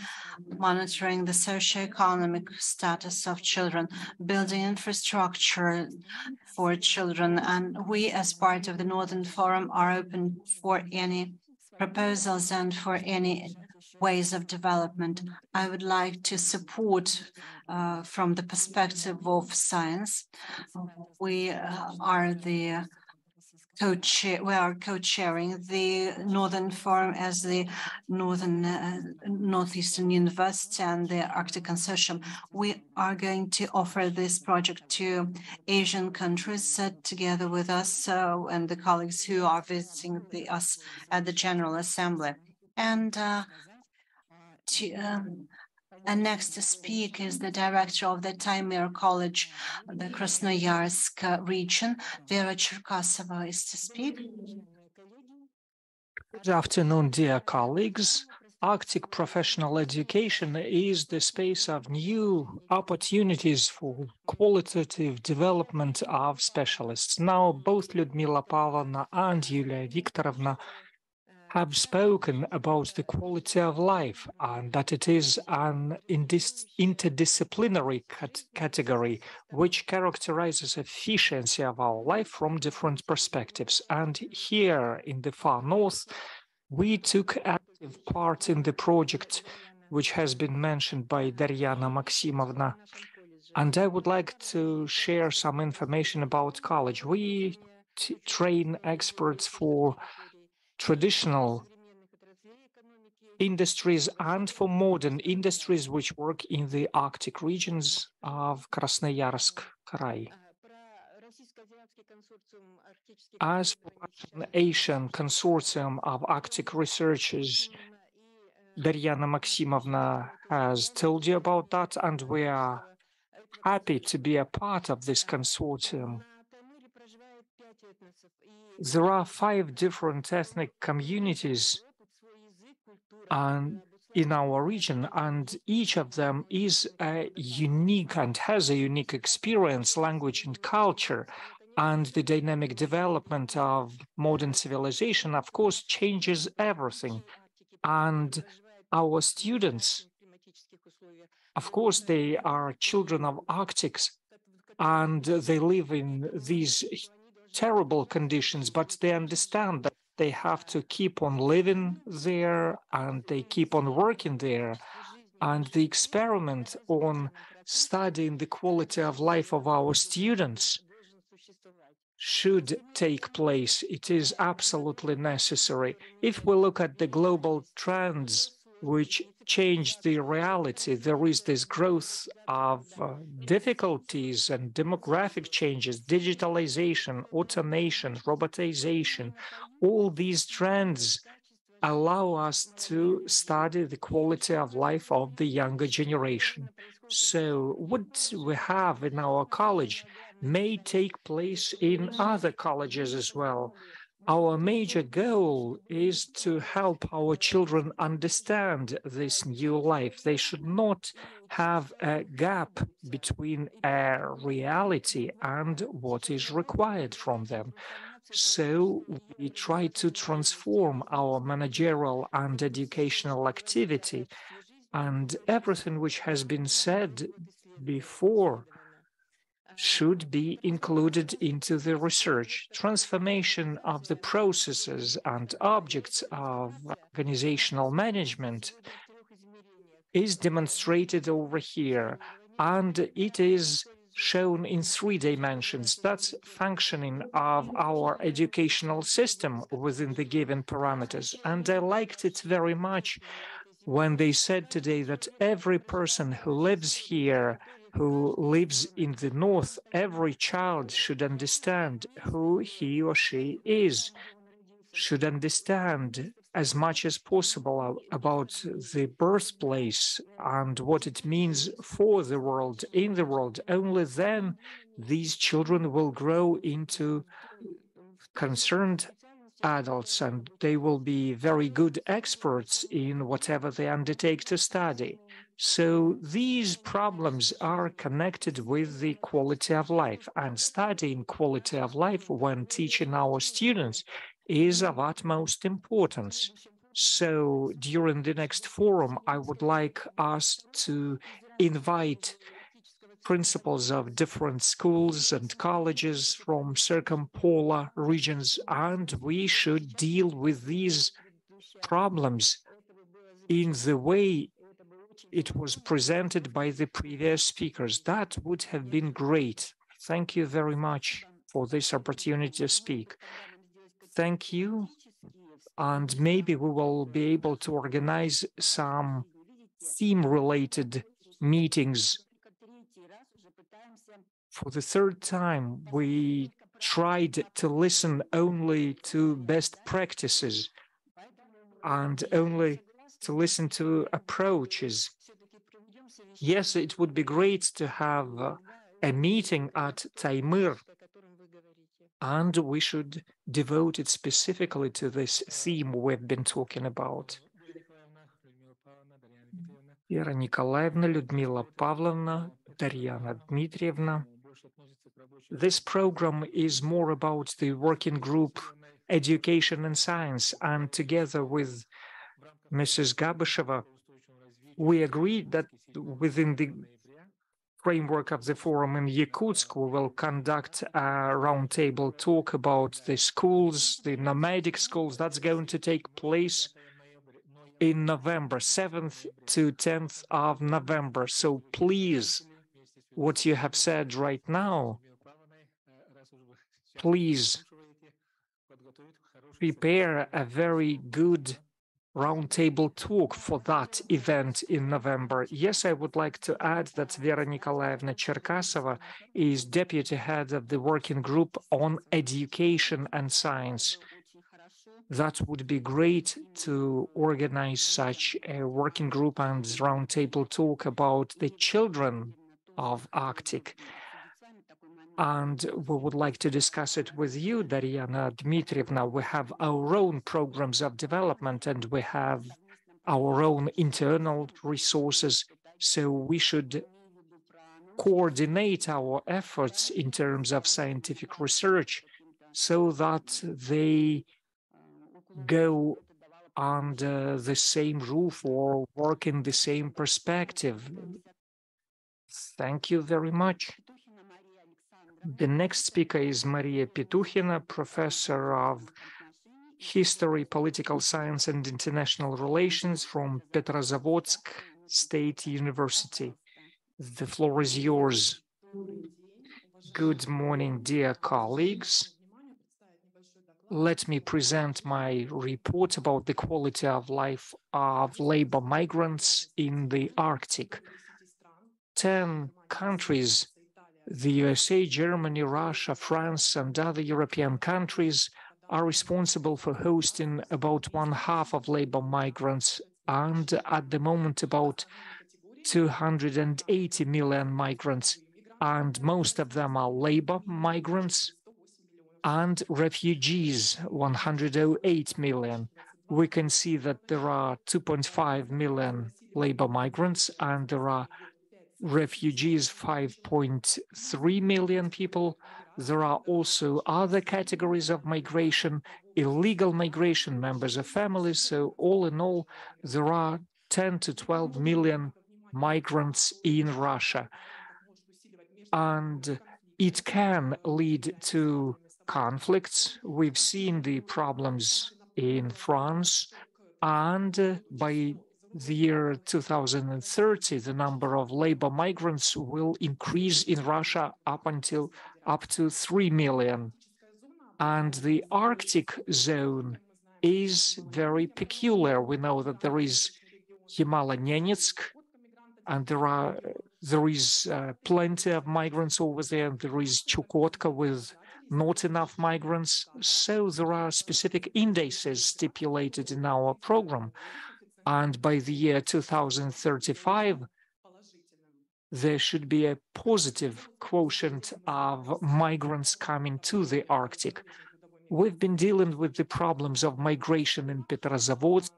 [SPEAKER 5] monitoring the socioeconomic status of children, building infrastructure for children. And we, as part of the Northern Forum, are open for any proposals and for any ways of development. I would like to support from the perspective of science. We are co-chairing the Northern Forum as the Northeastern University and the Arctic Consortium. We are going to offer this project to Asian countries together with us and the colleagues who are visiting us at the General Assembly. And next to speak is the director of the Taimyr College, the Krasnoyarsk region. Vera Cherkasova is to speak.
[SPEAKER 3] Good afternoon, dear colleagues. Arctic professional education is the space of new opportunities for qualitative development of specialists. Now, both Lyudmila Pavlovna and Yulia Viktorovna have spoken about the quality of life and that it is an interdisciplinary category which characterizes efficiency of our life from different perspectives. And here in the far north, we took active part in the project which has been mentioned by Daryana Maximovna. And I would like to share some information about college. We train experts for traditional industries and for modern industries which work in the Arctic regions of Krasnoyarsk Krai. As for Russian Asian Consortium of Arctic Researchers, Daryana Maximovna has told you about that, and we are happy to be a part of this consortium. There are 5 different ethnic communities in our region, and each of them is unique and has a unique experience, language, and culture. And the dynamic development of modern civilization, of course, changes everything. And our students, of course, they are children of Arctics, and they live in these terrible conditions, but they understand that they have to keep on living there and they keep on working there. And the experiment on studying the quality of life of our students should take place. It is absolutely necessary. If we look at the global trends which change the reality, there is this growth of difficulties and demographic changes, digitalization, automation, robotization. All these trends allow us to study the quality of life of the younger generation. So what we have in our college may take place in other colleges as well. Our major goal is to help our children understand this new life. They should not have a gap between a reality and what is required from them. So we try to transform our managerial and educational activity, and everything which has been said before should be included into the research. Transformation of the processes and objects of organizational management is demonstrated over here, and it is shown in 3 dimensions. That's functioning of our educational system within the given parameters. And I liked it very much when they said today that every person who lives here, who lives in the north, every child should understand who he or she is, should understand as much as possible about the birthplace and what it means for the world, in the world. Only then these children will grow into concerned adults and they will be very good experts in whatever they undertake to study. So these problems are connected with the quality of life, and studying quality of life when teaching our students is of utmost importance. So during the next forum, I would like us to invite principals of different schools and colleges from circumpolar regions, and we should deal with these problems in the way it was presented by the previous speakers. That would have been great. Thank you very much for this opportunity to speak. Thank you. And maybe we will be able to organize some theme-related meetings. For the 3rd time, we tried to listen only to best practices and only to listen to approaches. Yes, it would be great to have a meeting at Taymyr, and we should devote it specifically to this theme we've been talking about. Ира Николаевна, Людмила Павловна, Daryana Dmitrievna. This program is more about the working group Education and Science, and together with Mrs. Gabasheva, we agreed that within the framework of the forum in Yakutsk, we will conduct a roundtable talk about the schools, the nomadic schools. That's going to take place in November, 7th to 10th of November. So please, what you have said right now, please prepare a very good roundtable talk for that event in November. Yes, I would like to add that Vera Nikolaevna Cherkasova is deputy head of the working group on education and science. That would be great to organize such a working group and roundtable talk about the children of Arctic. And we would like to discuss it with you, Dariana Dmitrievna. We have our own programs of development and we have our own internal resources. So we should coordinate our efforts in terms of scientific research so that they go under the same roof or work in the same perspective. Thank you very much. The next speaker is Maria Petukhina, professor of History, Political Science and International Relations from Petrozavodsk State University. The floor is yours. Good morning, dear colleagues. Let me present my report about the quality of life of labor migrants in the Arctic. 10 countries, the USA, Germany, Russia, France, and other European countries are responsible for hosting about 1/2 of labor migrants, and at the moment about 280 million migrants, and most of them are labor migrants and refugees, 108 million. We can see that there are 2.5 million labor migrants and there are refugees, 5.3 million people. There are also other categories of migration, illegal migration, members of families. So all in all, there are 10 to 12 million migrants in Russia. And it can lead to conflicts. We've seen the problems in France, and by the year 2030, the number of labor migrants will increase in Russia up to 3 million. And the Arctic zone is very peculiar. We know that there is Yamal-Nenetsk, and there is plenty of migrants over there, and there is Chukotka with not enough migrants. So there are specific indices stipulated in our program. And by the year 2035, there should be a positive quotient of migrants coming to the Arctic. We've been dealing with the problems of migration in Petrozavodsk,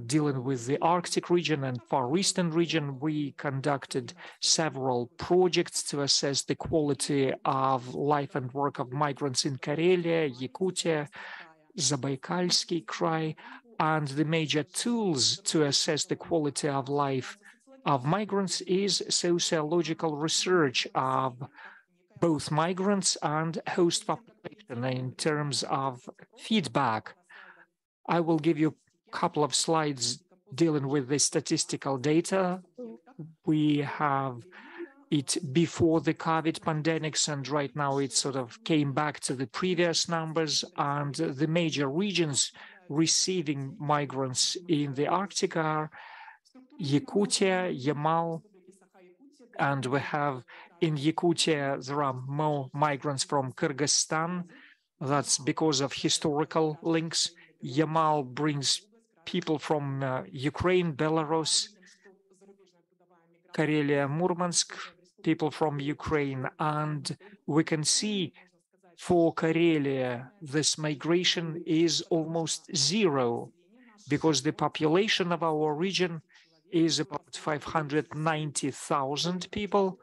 [SPEAKER 3] dealing with the Arctic region and Far Eastern region. We conducted several projects to assess the quality of life and work of migrants in Karelia, Yakutia, Zabaikalsky Krai, and the major tools to assess the quality of life of migrants is sociological research of both migrants and host population in terms of feedback. I will give you a couple of slides dealing with the statistical data. We have it before the COVID pandemics, and right now it sort of came back to the previous numbers, and the major regions receiving migrants in the Arctic are Yakutia, Yamal, and we have in Yakutia, there are more migrants from Kyrgyzstan. That's because of historical links. Yamal brings people from Ukraine, Belarus, Karelia, Murmansk, people from Ukraine. And we can see for Karelia, this migration is almost zero because the population of our region is about 590,000 people,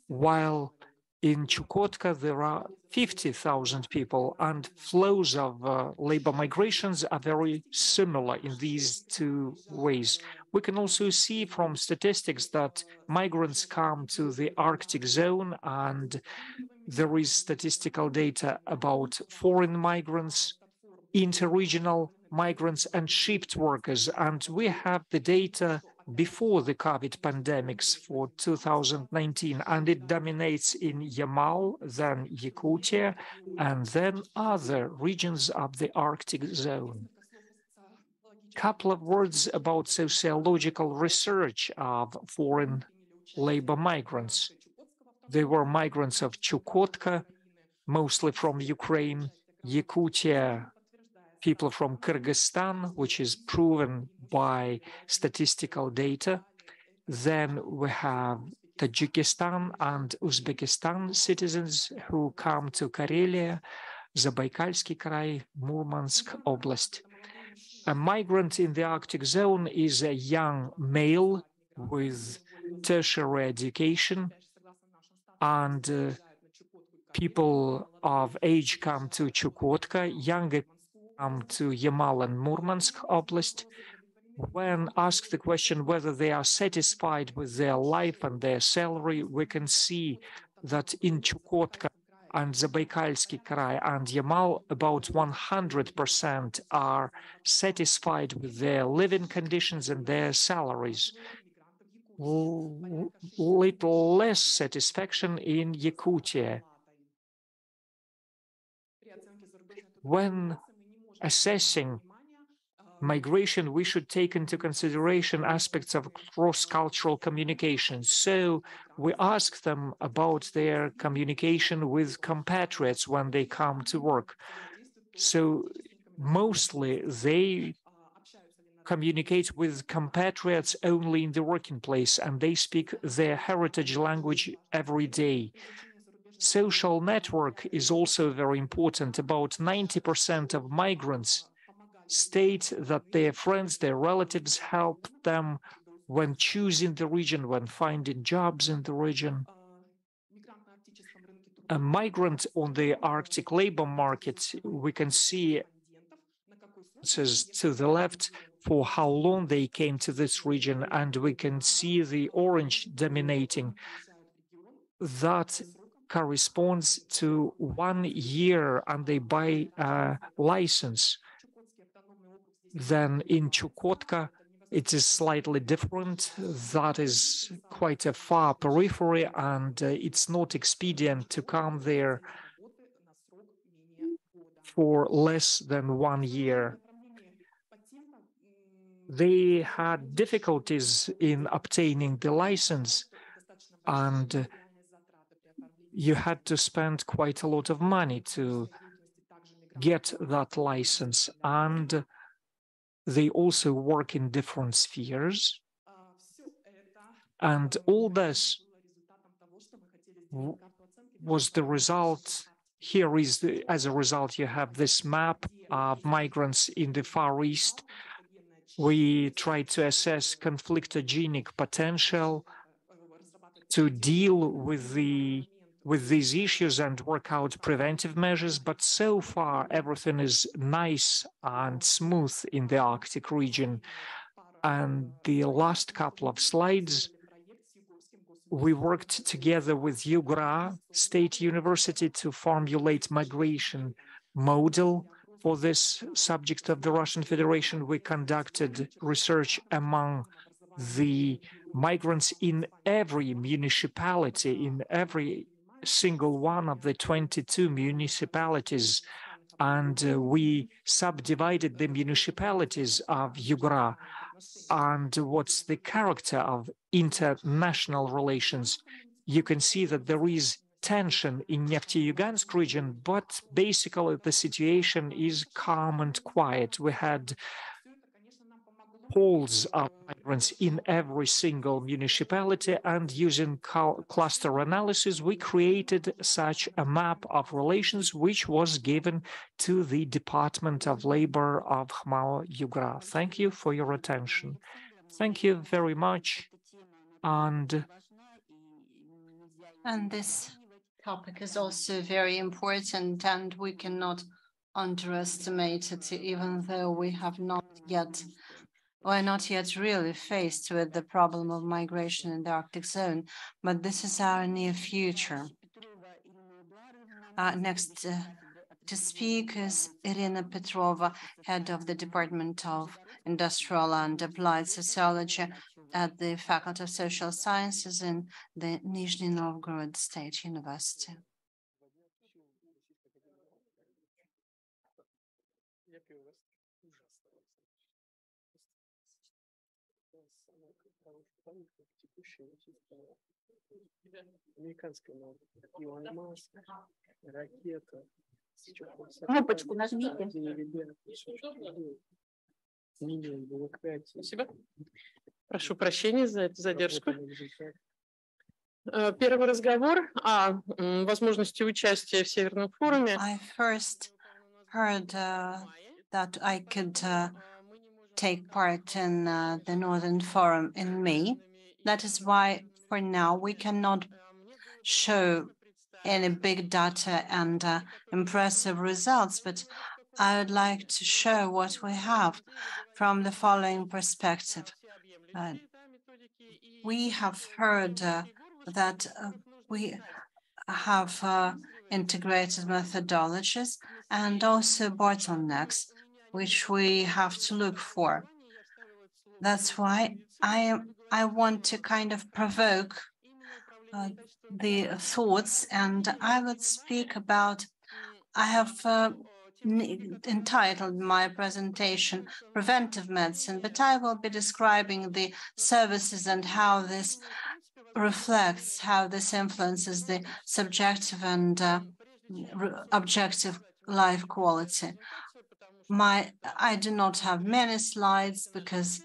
[SPEAKER 3] while in Chukotka there are 50,000 people, and flows of labor migrations are very similar in these two ways. We can also see from statistics that migrants come to the Arctic zone, and there is statistical data about foreign migrants, interregional migrants, and shift workers. And we have the data before the COVID pandemics for 2019, and it dominates in Yamal, then Yakutia, and then other regions of the Arctic zone. Couple of words about sociological research of foreign labor migrants. They were migrants of Chukotka, mostly from Ukraine, Yakutia, people from Kyrgyzstan, which is proven by statistical data. Then we have Tajikistan and Uzbekistan citizens who come to Karelia, Забайкальский край, Murmansk Oblast. A migrant in the Arctic zone is a young male with tertiary education, and people of age come to Chukotka, younger come to Yamal and Murmansk Oblast. When asked the question whether they are satisfied with their life and their salary, we can see that in Chukotka and Забайкальский Krai and Yamal, about 100% are satisfied with their living conditions and their salaries. Little less satisfaction in Yakutia. When assessing migration, we should take into consideration aspects of cross-cultural communication. So we ask them about their communication with compatriots when they come to work. So mostly they communicate with compatriots only in the working place, and they speak their heritage language every day. Social network is also very important. About 90% of migrants state that their friends, their relatives help them when choosing the region, when finding jobs in the region. A migrant on the Arctic labor market, we can see to the left for how long they came to this region, and we can see the orange dominating. That corresponds to 1 year, and they buy a license. Then in Chukotka, it is slightly different. That is quite a far periphery, and it's not expedient to come there for less than 1 year. They had difficulties in obtaining the license, and you had to spend quite a lot of money to get that license. And they also work in different spheres. And all this was the result. Here is, as a result, you have this map of migrants in the Far East. We try to assess conflictogenic potential to deal with these issues and work out preventive measures, but so far everything is nice and smooth in the Arctic region. And the last couple of slides, we worked together with UGRA State University to formulate migration model for this subject of the Russian Federation. We conducted research among the migrants in every municipality, in every single one of the 22 municipalities, and we subdivided the municipalities of UGRA and what's the character of international relations. You can see that there is tension in Nefteyugansk region, but basically the situation is calm and quiet. We had pools of migrants in every single municipality, and using cluster analysis, we created such a map of relations, which was given to the Department of Labor of Khmao Yugra. Thank you for your attention. Thank you very much. And
[SPEAKER 5] this topic is also very important, and we cannot underestimate it, even though we're not yet really faced with the problem of migration in the Arctic zone, but this is our near future. Next to speak is Irina Petrova, head of the Department of Industrial and Applied Sociology at the Faculty of Social Sciences in the Nizhny Novgorod State University.
[SPEAKER 6] Кнопочку нажмите. Спасибо. Прошу прощения за эту задержку. Первый разговор о возможности участия в Северном форуме.
[SPEAKER 5] I first heard that I could take part in the Northern Forum in May. That is why, for now, we cannot show any big data and impressive results, but I would like to show what we have from the following perspective. We have heard that we have integrated methodologies and also bottlenecks, which we have to look for. That's why I want to kind of provoke the thoughts, and I would speak about, I have entitled my presentation Preventive Medicine, but I will be describing the services and how this reflects, how this influences the subjective and objective life quality. I do not have many slides because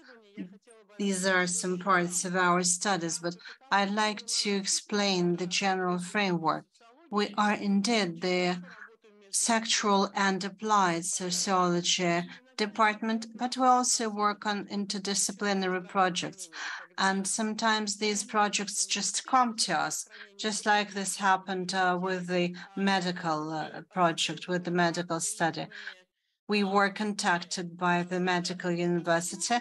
[SPEAKER 5] these are some parts of our studies, but I'd like to explain the general framework. We are indeed the sexual and applied sociology department, but we also work on interdisciplinary projects. And sometimes these projects just come to us, just like this happened with the medical project, with the medical study. We were contacted by the medical university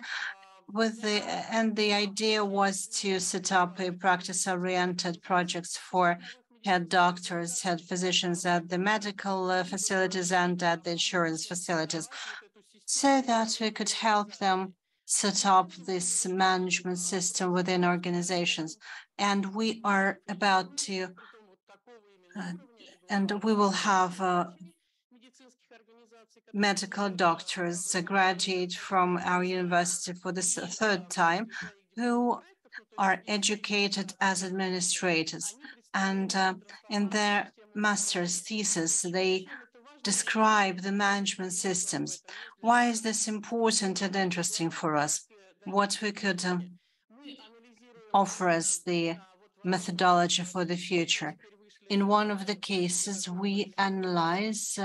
[SPEAKER 5] and the idea was to set up a practice-oriented projects for head doctors, head physicians at the medical facilities and at the insurance facilities, so that we could help them set up this management system within organizations. And we are about to, and we will have medical doctors graduate from our university for the third time, who are educated as administrators. And in their master's thesis, they describe the management systems. Why is this important and interesting for us? What we could offer as the methodology for the future. In one of the cases, we analyze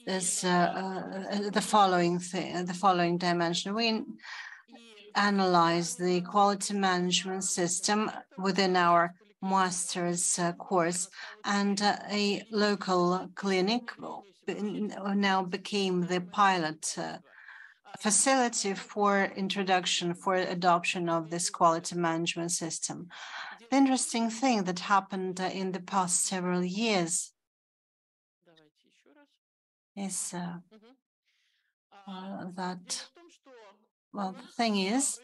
[SPEAKER 5] the following dimension. We analyze the quality management system within our master's course, and a local clinic now became the pilot facility for adoption of this quality management system. The interesting thing that happened in the past several years is that, well, the thing is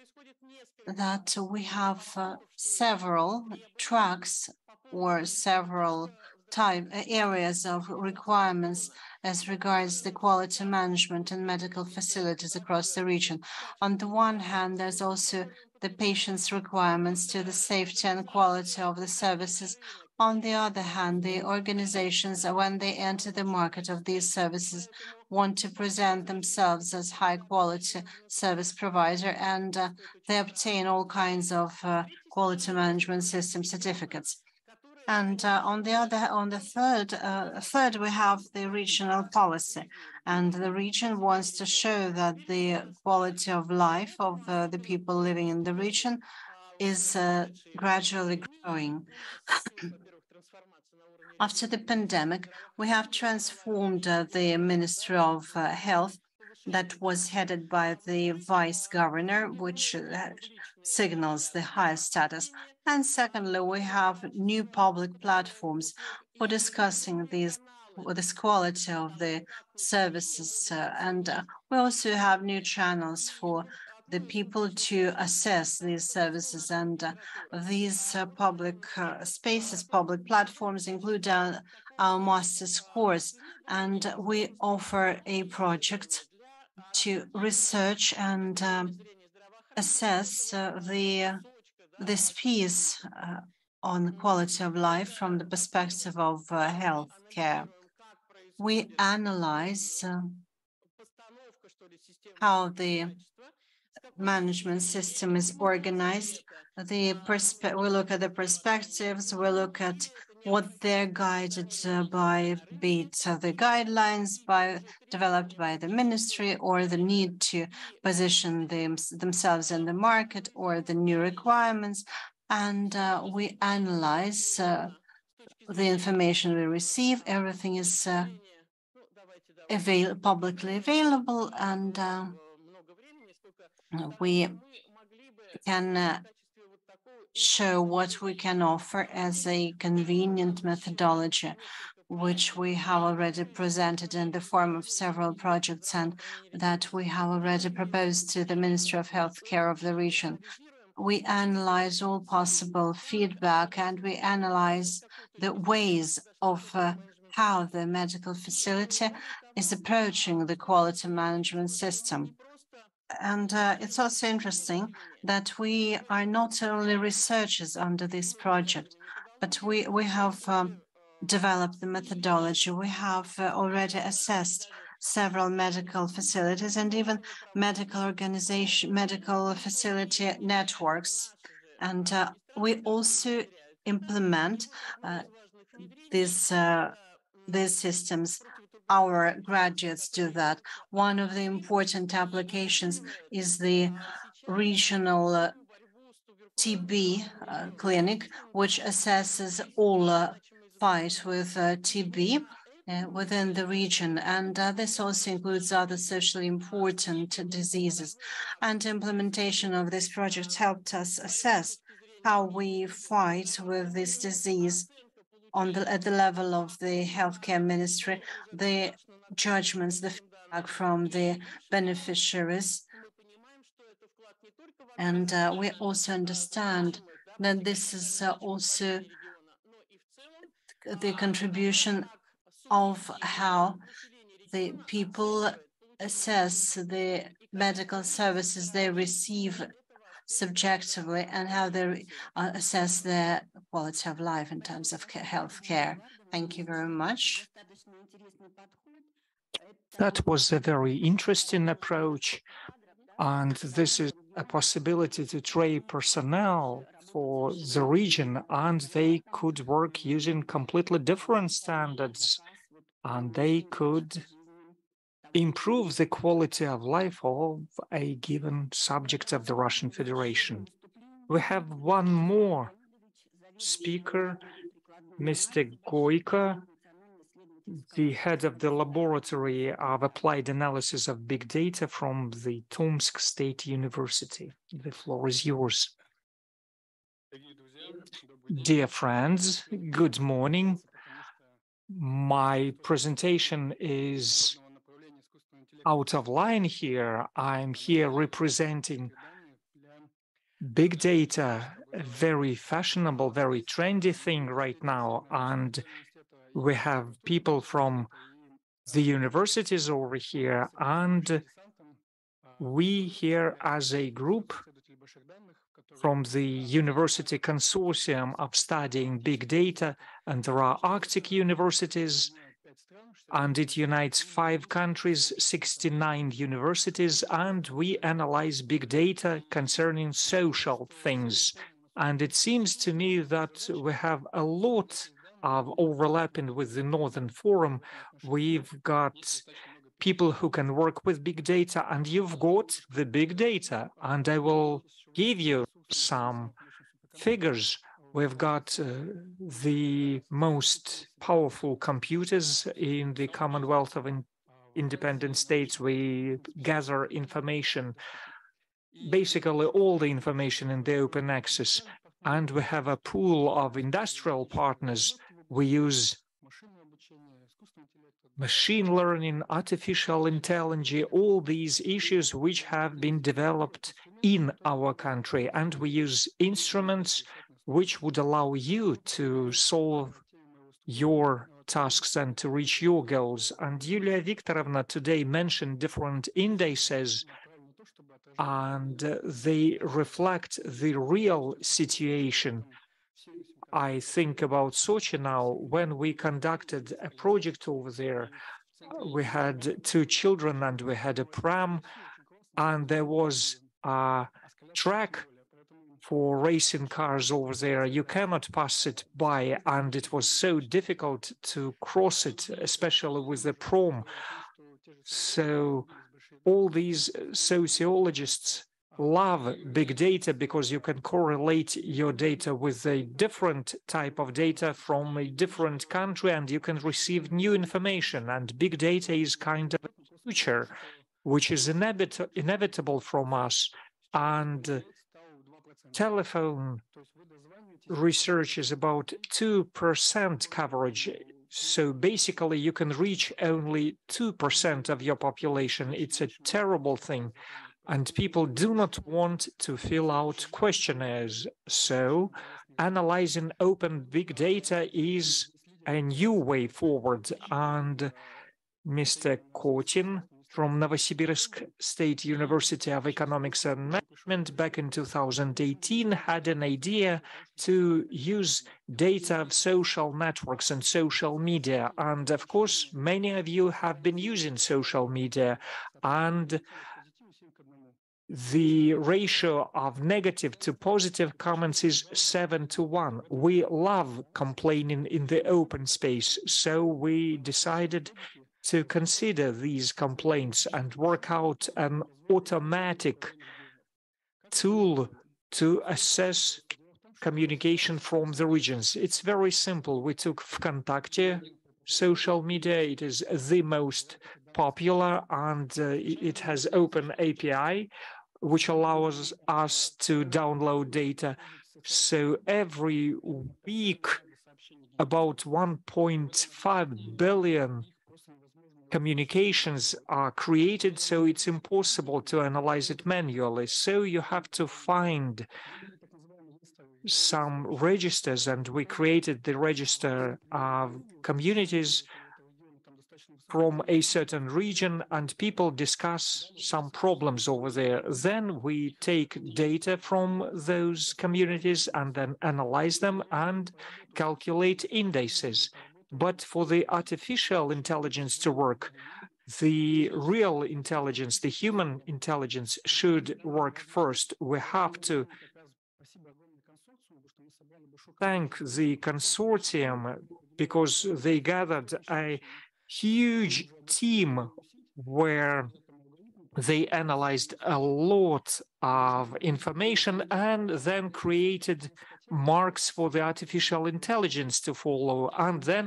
[SPEAKER 5] that we have several tracks or several areas of requirements as regards the quality management in medical facilities across the region. On the one hand, there's also the patient's requirements to the safety and quality of the services. On the other hand, the organizations, when they enter the market of these services, want to present themselves as high-quality service provider, and they obtain all kinds of quality management system certificates. And on the third, we have the regional policy, and the region wants to show that the quality of life of the people living in the region is gradually growing. After the pandemic, we have transformed the Ministry of Health that was headed by the vice governor, which signals the highest status. And secondly, we have new public platforms for discussing this quality of the services. And we also have new channels for the people to assess these services, and these public spaces, public platforms include our master's course, and we offer a project to research and assess this piece on quality of life from the perspective of healthcare. We analyze how the management system is organized. We look at the perspectives, we look at what they're guided by, be it the guidelines developed by the ministry, or the need to position themselves in the market, or the new requirements. And we analyze the information we receive. Everything is publicly available, and we can show what we can offer as a convenient methodology, which we have already presented in the form of several projects and that we have already proposed to the Ministry of Healthcare of the region. We analyze all possible feedback, and we analyze the ways of how the medical facility is approaching the quality management system. And it's also interesting that we are not only researchers under this project, but we have developed the methodology. We have already assessed several medical facilities and even medical facility networks. And we also implement these systems. Our graduates do that. One of the important applications is the regional TB clinic, which assesses all fight with TB within the region. And this also includes other socially important diseases. And implementation of this project helped us assess how we fight with this disease at the level of the healthcare ministry, the judgments, the feedback from the beneficiaries. And we also understand that this is also the contribution of how the people assess the medical services they receive subjectively, and how they assess their quality of life in terms of health care. Thank you very much.
[SPEAKER 3] That was a very interesting approach, and this is a possibility to train personnel for the region, and they could work using completely different standards, and they could improve the quality of life of a given subject of the Russian Federation. We have one more speaker, Mr. Goika, the head of the Laboratory of Applied Analysis of Big Data from the Tomsk State University. The floor is yours. Dear friends, good morning. My presentation is out of line here. I'm here representing big data, a very fashionable, very trendy thing right now. And we have people from the universities over here, and we here as a group from the University Consortium of Studying Big Data, and there are Arctic universities, and it unites 5 countries, 69 universities, and we analyze big data concerning social things. And it seems to me that we have a lot of overlapping with the Northern Forum. We've got people who can work with big data, and you've got the big data. And I will give you some figures. We've got the most powerful computers in the Commonwealth of Independent States. We gather information, basically all the information in the open access. And we have a pool of industrial partners. We use machine learning, artificial intelligence, all these issues which have been developed in our country. And we use instruments which would allow you to solve your tasks and to reach your goals. And Yulia Viktorovna today mentioned different indices and they reflect the real situation. I think about Sochi now. When we conducted a project over there, we had 2 children and we had a pram, and there was a track for racing cars over there. You cannot pass it by, and it was so difficult to cross it, especially with the prom. So all these sociologists love big data because you can correlate your data with a different type of data from a different country, and you can receive new information. And big data is kind of a future, which is inevitable from us. And telephone research is about 2% coverage. So basically, you can reach only 2% of your population. It's a terrible thing. And people do not want to fill out questionnaires. So analyzing open big data is a new way forward. And Mr. Kotin from Novosibirsk State University of Economics and Management back in 2018 had an idea to use data of social networks and social media. And of course, many of you have been using social media, and the ratio of negative to positive comments is 7-1. We love complaining in the open space, so we decided to consider these complaints and work out an automatic tool to assess communication from the regions. It's very simple. We took Vkontakte social media. It is the most popular, and it has open API, which allows us to download data. So every week, about 1.5 billion communications are created, so it's impossible to analyze it manually. So you have to find some registers, and we created the register of communities from a certain region, and people discuss some problems over there. Then we take data from those communities and then analyze them and calculate indices. But for the artificial intelligence to work, the real intelligence, the human intelligence should work first. We have to thank the consortium because they gathered a huge team where they analyzed a lot of information and then created marks for the artificial intelligence to follow. And then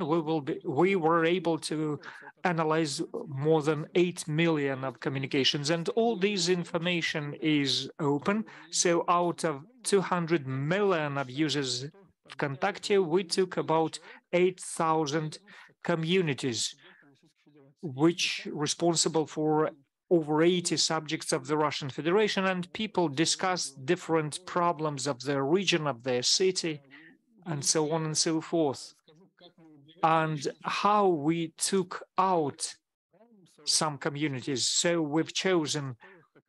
[SPEAKER 3] we were able to analyze more than 8 million of communications. And all this information is open. So out of 200 million of users of Vkontakte, we took about 8,000 communities, which responsible for over 80 subjects of the Russian Federation, and people discuss different problems of their region, of their city, and so on and so forth. And how we took out some communities. So we've chosen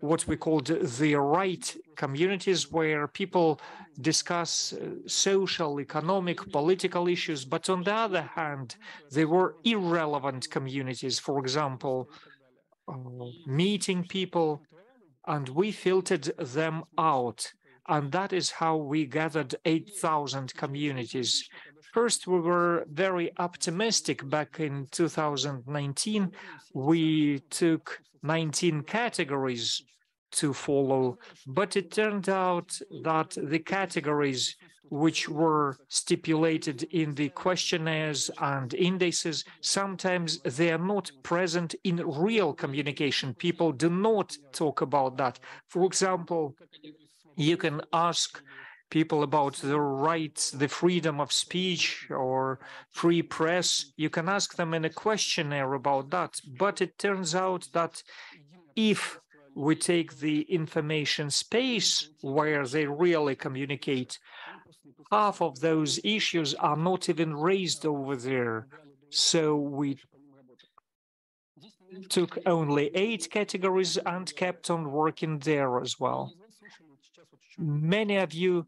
[SPEAKER 3] what we called the right communities, where people discuss social, economic, political issues. But on the other hand, there were irrelevant communities, for example, meeting people, and we filtered them out. And that is how we gathered 8,000 communities. First, we were very optimistic back in 2019. We took 19 categories to follow, but it turned out that the categories which were stipulated in the questionnaires and indices, sometimes they are not present in real communication. People do not talk about that. For example, you can ask people about the rights, the freedom of speech or free press. You can ask them in a questionnaire about that. But it turns out that if we take the information space where they really communicate, half of those issues are not even raised over there. So we took only 8 categories and kept on working there as well. Many of you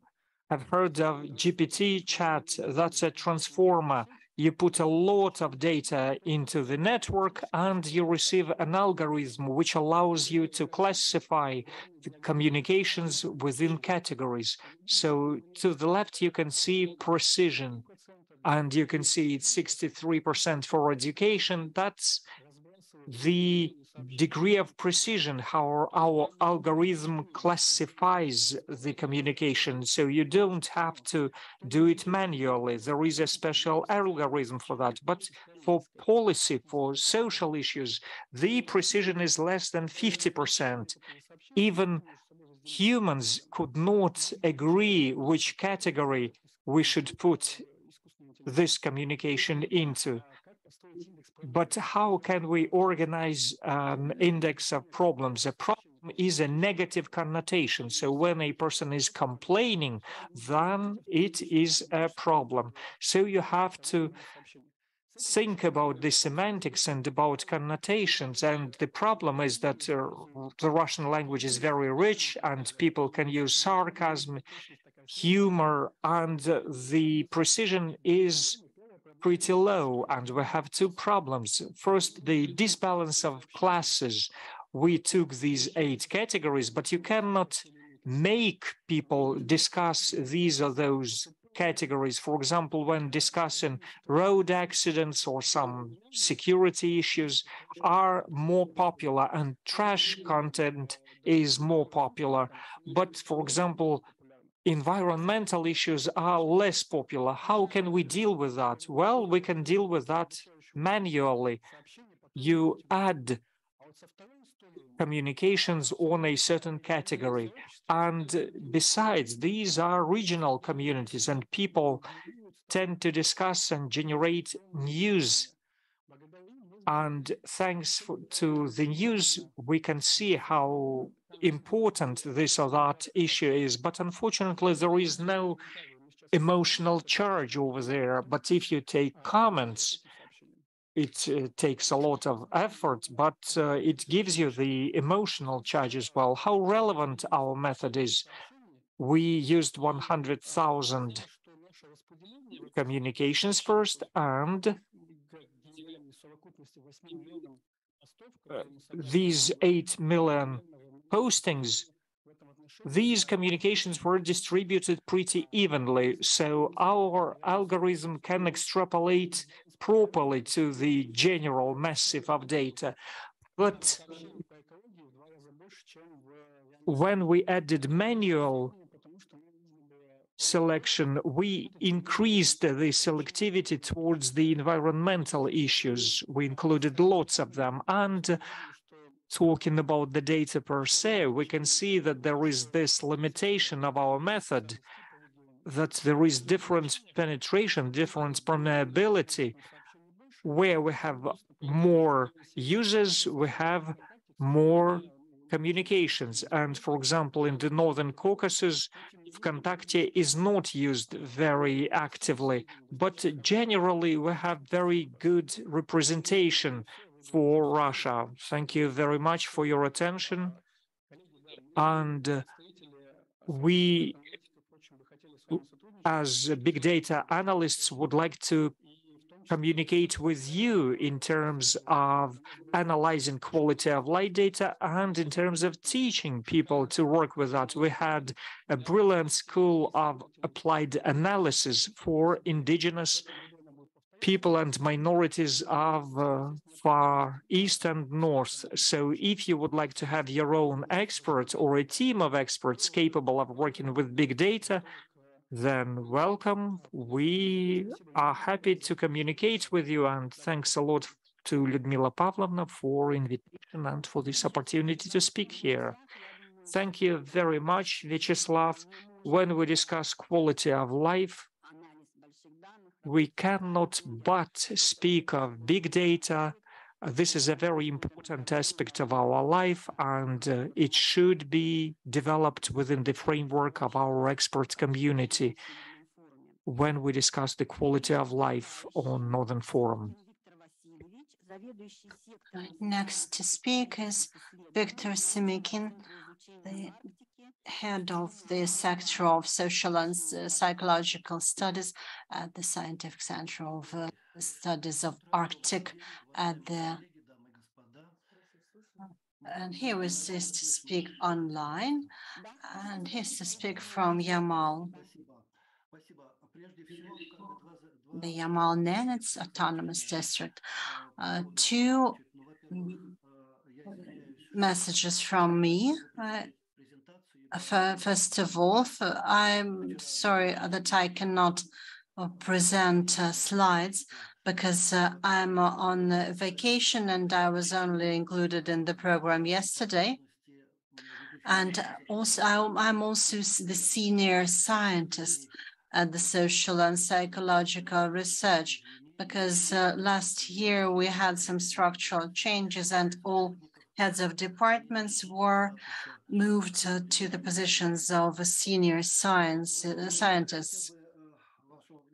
[SPEAKER 3] have heard of GPT chat. That's a transformer. You put a lot of data into the network and you receive an algorithm which allows you to classify the communications within categories. So to the left, you can see precision, and you can see it's 63% for education. That's the degree of precision, how our algorithm classifies the communication. So you don't have to do it manually. There is a special algorithm for that. But for policy, for social issues, the precision is less than 50%. Even humans could not agree which category we should put this communication into. But how can we organize an index of problems? A problem is a negative connotation. So when a person is complaining, then it is a problem. So you have to think about the semantics and about connotations. And the problem is that the Russian language is very rich and people can use sarcasm, humor, and the precision is pretty low, and we have two problems. First, the disbalance of classes. We took these 8 categories, but you cannot make people discuss these or those categories. For example, when discussing road accidents or some security issues are more popular and trash content is more popular. But for example, environmental issues are less popular. How can we deal with that? Well, we can deal with that manually. You add communications on a certain category. And besides, these are regional communities and people tend to discuss and generate news. And thanks to the news, we can see how important this or that issue is. But unfortunately, there is no emotional charge over there. But if you take comments, it takes a lot of effort, but it gives you the emotional charge as well. How relevant our method is. We used 100,000 communications first, and these 8 million postings, these communications were distributed pretty evenly. So our algorithm can extrapolate properly to the general massive of data. But when we added manual selection, we increased the selectivity towards the environmental issues. We included lots of them. And talking about the data per se, we can see that there is this limitation of our method, that there is different penetration, different permeability. Where we have more users, we have more communications. And for example, in the Northern Caucasus, Vkontakte is not used very actively, but generally we have very good representation for Russia. Thank you very much for your attention. And we, as big data analysts, would like to communicate with you in terms of analyzing quality of light data and in terms of teaching people to work with that. We had a brilliant school of applied analysis for indigenous people and minorities of Far East and North. So if you would like to have your own expert or a team of experts capable of working with big data, then welcome. We are happy to communicate with you, and thanks a lot to Lyudmila Pavlovna for invitation and for this opportunity to speak here. Thank you very much, Vyacheslav. When we discuss quality of life, we cannot but speak of big data. This is a very important aspect of our life, and it should be developed within the framework of our expert community when we discuss the quality of life on Northern Forum.
[SPEAKER 5] Next to speak is Victor Simikin, the head of the Sector of Social and Psychological Studies at the Scientific Center of Studies of Arctic at the and he wishes to speak online, and he's to speak from Yamal. The Yamal Nenets Autonomous District. Two messages from me. First of all, I'm sorry that I cannot present slides because I'm on vacation and I was only included in the program yesterday. And also, I'm also the senior scientist at the social and psychological research because last year we had some structural changes and all heads of departments were moved to the positions of senior scientists,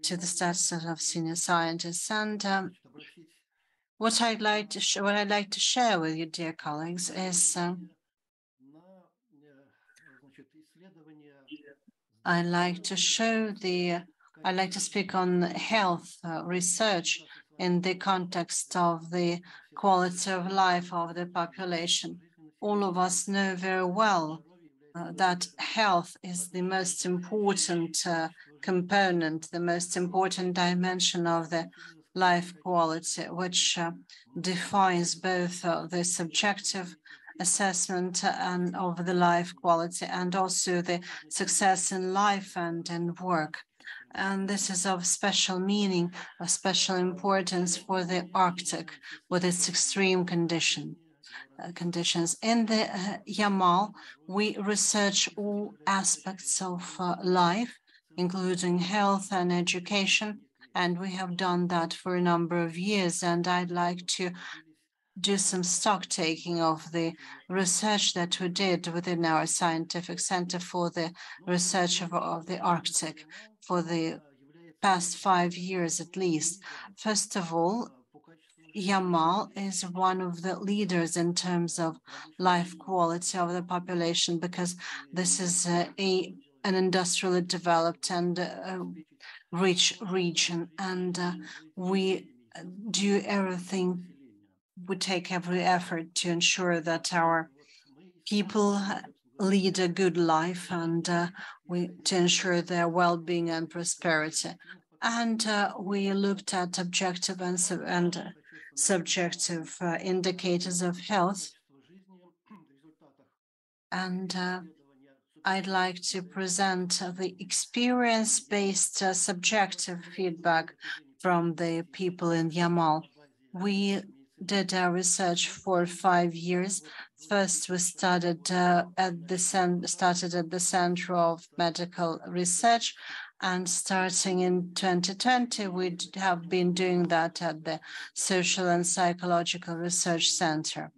[SPEAKER 5] to the status of senior scientists. And what I'd like to share with you, dear colleagues, is I like to speak on health research in the context of the quality of life of the population. All of us know very well that health is the most important component, the most important dimension of the life quality, which defines both the subjective assessment and of the life quality and also the success in life and in work. And this is of special meaning, of special importance for the Arctic with its extreme conditions. In the Yamal, we research all aspects of life, including health and education, and we have done that for a number of years. And I'd like to do some stock taking of the research that we did within our scientific center for the research of the Arctic for the past 5 years at least. First of all, Yamal is one of the leaders in terms of life quality of the population because this is an industrially developed and rich region, and we do everything. We take every effort to ensure that our people lead a good life and to ensure their well-being and prosperity. And we looked at objective and subjective indicators of health. And I'd like to present the experience-based subjective feedback from the people in Yamal. We did our research for 5 years. First, we started at the Center of Medical Research, and starting in 2020, we have been doing that at the Social and Psychological Research Center.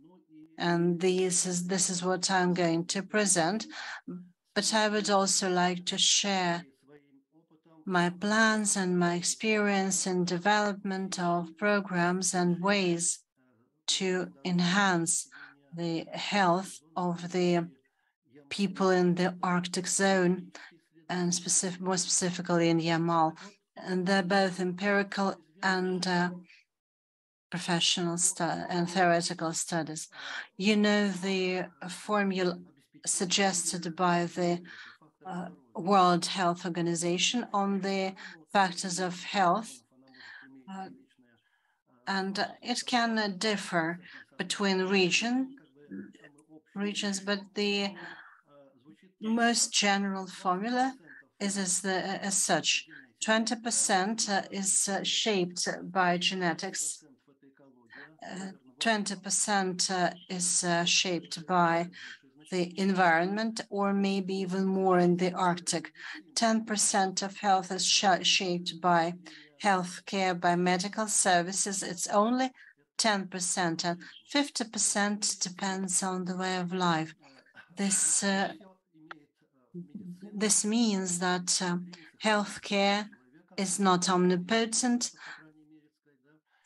[SPEAKER 5] And this is what I'm going to present. But I would also like to share my plans and my experience in development of programs and ways to enhance the health of the people in the Arctic zone, and more specifically in Yamal. And they're both empirical and professional and theoretical studies. You know the formula suggested by the World Health Organization on the factors of health, and it can differ between regions, but the most general formula is as such. 20% is shaped by genetics, 20% is shaped by the environment, or maybe even more in the Arctic. 10% of health is shaped by healthcare, by medical services. It's only 10%, and 50% depends on the way of life. This means that healthcare is not omnipotent.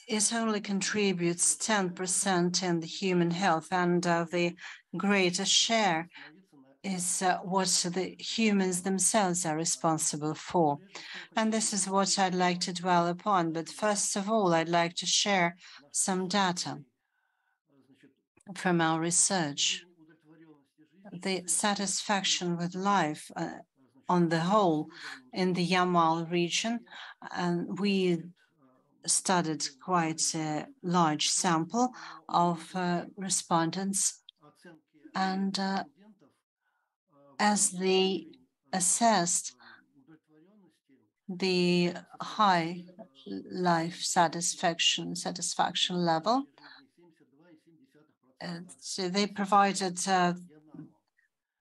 [SPEAKER 5] it only contributes 10% in the human health, and the greatest share is what the humans themselves are responsible for. And this is what I'd like to dwell upon. But first of all, I'd like to share some data from our research. The satisfaction with life on the whole in the Yamal region, and we studied quite a large sample of respondents, and as they assessed the high life satisfaction level, so they provided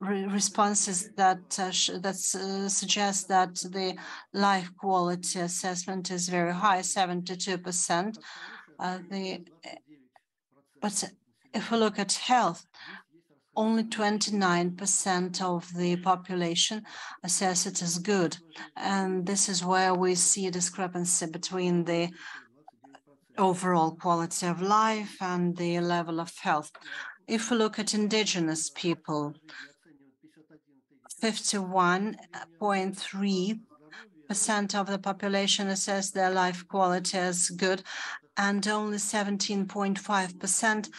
[SPEAKER 5] responses that suggest that the life quality assessment is very high, 72%. But if we look at health, only 29% of the population assess it as good. And this is where we see a discrepancy between the overall quality of life and the level of health. If we look at indigenous people, 51.3% of the population assess their life quality as good, and only 17.5%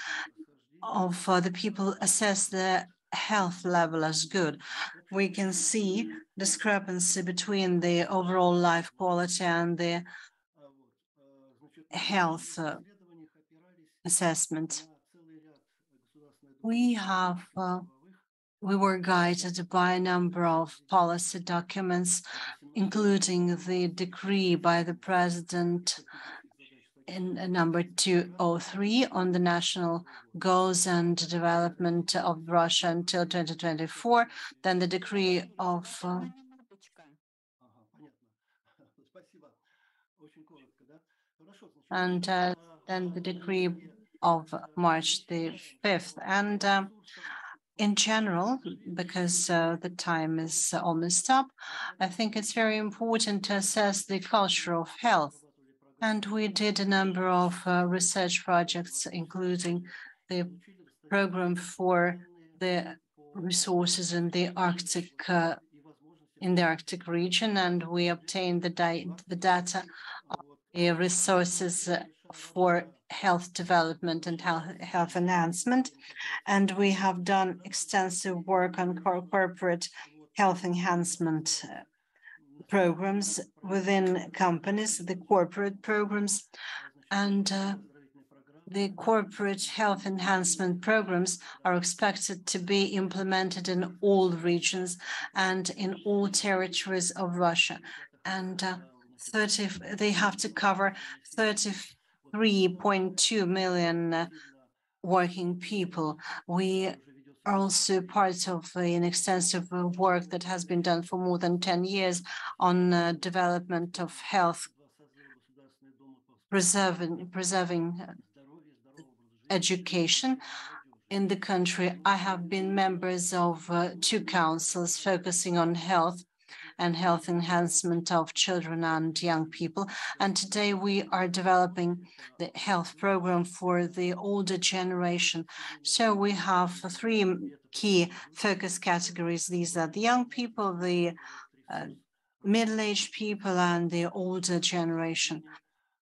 [SPEAKER 5] of the people assess their health level as good. We can see discrepancy between the overall life quality and the health assessment. We were guided by a number of policy documents, including the decree by the president in number 203 on the national goals and development of Russia until 2024, then the decree of then the decree of March the 5th. And in general, because the time is almost up, I think it's very important to assess the culture of health. And we did a number of research projects, including the program for the resources in the Arctic region, and we obtained the data of the resources for health development and health enhancement. And we have done extensive work on corporate health enhancement programs within companies, the corporate programs, and the corporate health enhancement programs are expected to be implemented in all regions and in all territories of Russia. And they have to cover 33.2 million working people. We are also part of an extensive work that has been done for more than 10 years on development of health, preserving education in the country. I have been members of 2 councils focusing on health and health enhancement of children and young people. And today we are developing the health program for the older generation. So we have 3 key focus categories. These are the young people, the middle-aged people, and the older generation.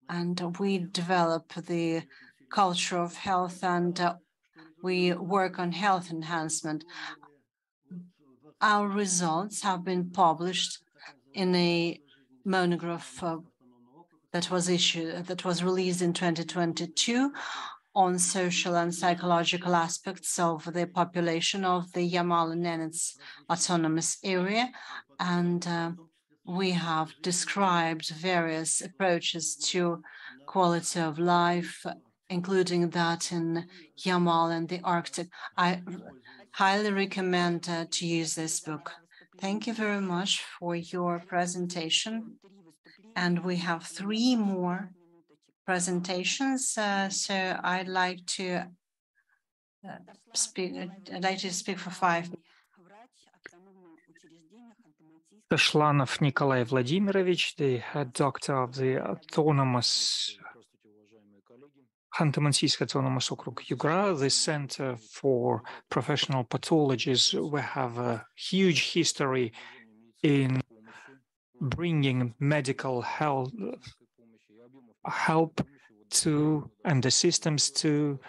[SPEAKER 5] And we develop the culture of health, and we work on health enhancement. Our results have been published in a monograph that was released in 2022 on social and psychological aspects of the population of the Yamal and Nenets autonomous area. And we have described various approaches to quality of life, including that in Yamal and the Arctic. I highly recommend to use this book. Thank you very much for your presentation. And we have 3 more presentations. So I'd like to speak for 5 minutes.
[SPEAKER 3] Kashlanov Nikolai Vladimirovich, the head doctor of the autonomous Ханты-Мансийский autonomous округ Югра, the Center for Professional Pathologies, we have a huge history in bringing medical help to and assistance to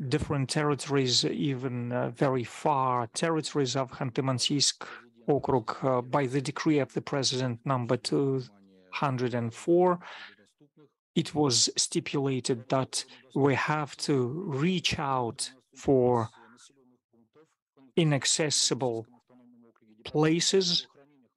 [SPEAKER 3] different territories, even very far territories of Khanty-Mansiysk okrug. By the decree of the president number 204, it was stipulated that we have to reach out for inaccessible places,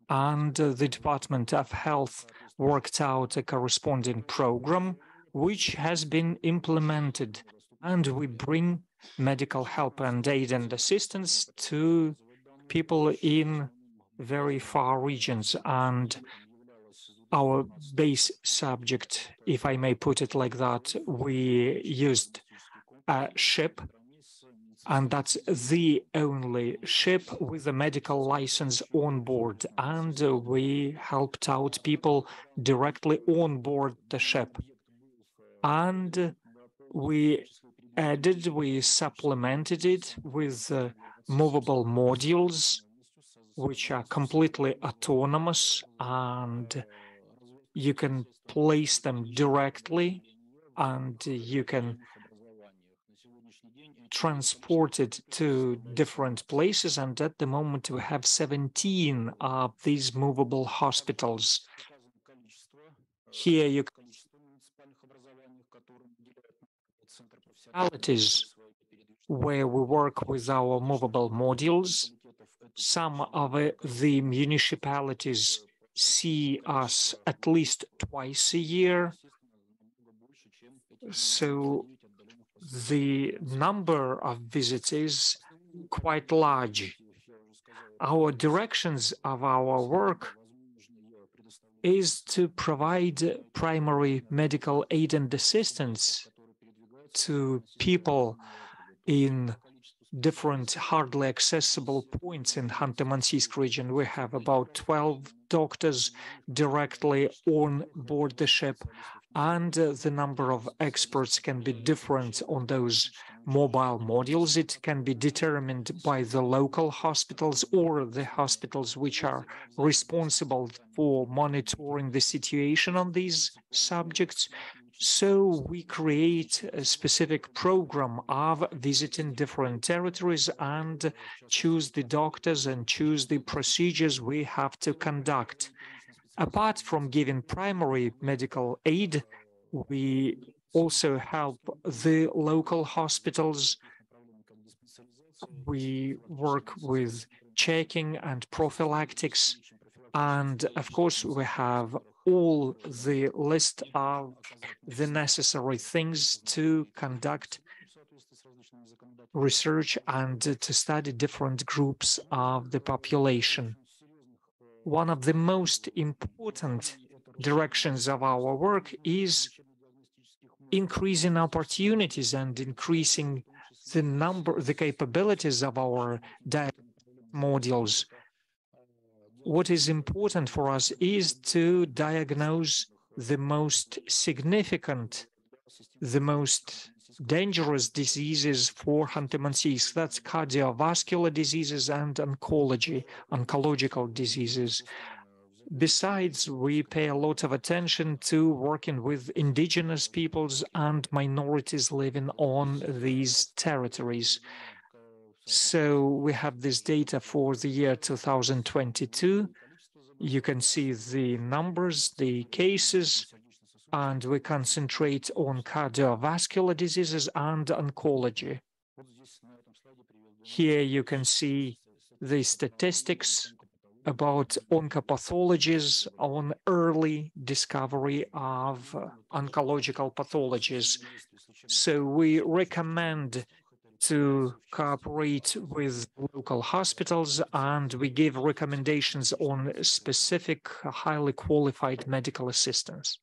[SPEAKER 3] and the Department of Health worked out a corresponding program which has been implemented, and we bring medical help and aid and assistance to people in very far regions. And our base subject, if I may put it like that, we used a ship, and that's the only ship with a medical license on board. And we helped out people directly on board the ship. And we supplemented it with movable modules, which are completely autonomous, and you can place them directly, and you can transport it to different places. And at the moment, we have 17 of these movable hospitals. Here you can municipalities where we work with our movable modules. Some of the municipalities see us at least twice a year. So the number of visits is quite large. Our directions of our work is to provide primary medical aid and assistance to people in different hardly accessible points in Khanty-Mansiysk region. We have about 12 doctors directly on board the ship, and the number of experts can be different on those mobile modules. It can be determined by the local hospitals or the hospitals which are responsible for monitoring the situation on these subjects. So we create a specific program of visiting different territories and choose the doctors and choose the procedures we have to conduct. Apart from giving primary medical aid, we also help the local hospitals. We work with checking and prophylactics, and of course we have all the list of the necessary things to conduct research and to study different groups of the population. One of the most important directions of our work is increasing opportunities and increasing the capabilities of our modules. What is important for us is to diagnose the most significant, the most dangerous diseases for Khanty-Mansiysk. That's cardiovascular diseases and oncological diseases. Besides, we pay a lot of attention to working with indigenous peoples and minorities living on these territories. So we have this data for the year 2022. You can see the numbers, the cases, and we concentrate on cardiovascular diseases and oncology. Here you can see the statistics about oncopathologies, on early discovery of oncological pathologies. So we recommend to cooperate with local hospitals, and we give recommendations on specific, highly qualified medical assistance.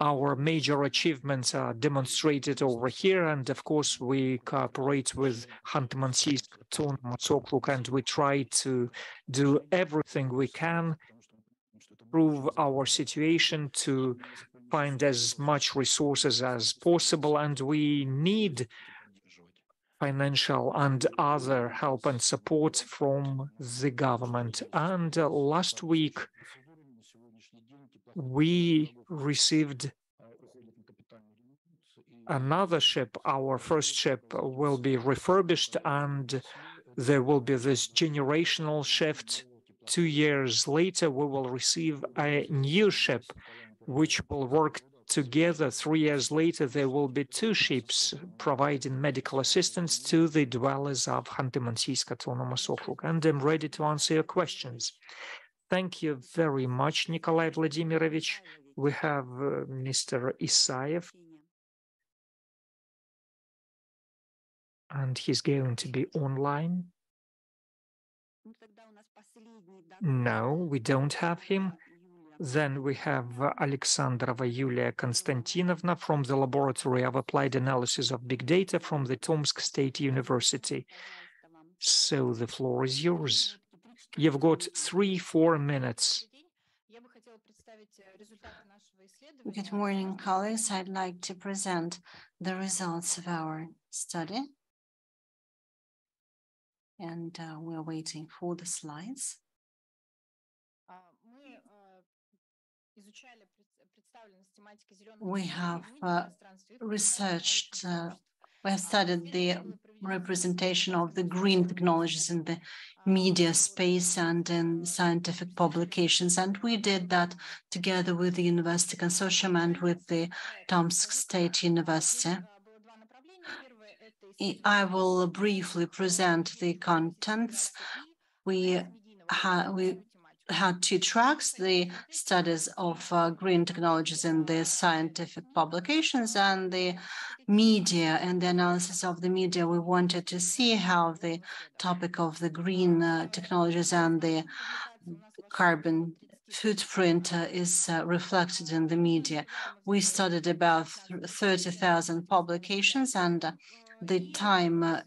[SPEAKER 3] Our major achievements are demonstrated over here, and of course we cooperate with Khanty-Mansiysk autonomous okrug, and we try to do everything we can to improve our situation, to find as much resources as possible, and we need financial and other help and support from the government. And last week, we received another ship. Our first ship will be refurbished, and there will be this generational shift. 2 years later, we will receive a new ship, which will work together. 3 years later, there will be 2 ships providing medical assistance to the dwellers of Khanty-Mansiysk Autonomous Okrug. And I'm ready to answer your questions. Thank you very much, Nikolai Vladimirovich. We have Mr. Isayev, and he's going to be online. No, we don't have him. Then we have Alexandrova Yulia Konstantinovna from the Laboratory of Applied Analysis of Big Data from the Tomsk State University. So the floor is yours. You've got 3-4 minutes.
[SPEAKER 5] Good morning, colleagues. I'd like to present the results of our study. And we're waiting for the slides. We have researched, we have studied the representation of the green technologies in the media space and in scientific publications. And we did that together with the University Consortium and with the Tomsk State University. I will briefly present the contents. We had 2 tracks, the studies of green technologies in the scientific publications and the media and the analysis of the media. We wanted to see how the topic of the green technologies and the carbon footprint is reflected in the media. We studied about 30,000 publications, and the time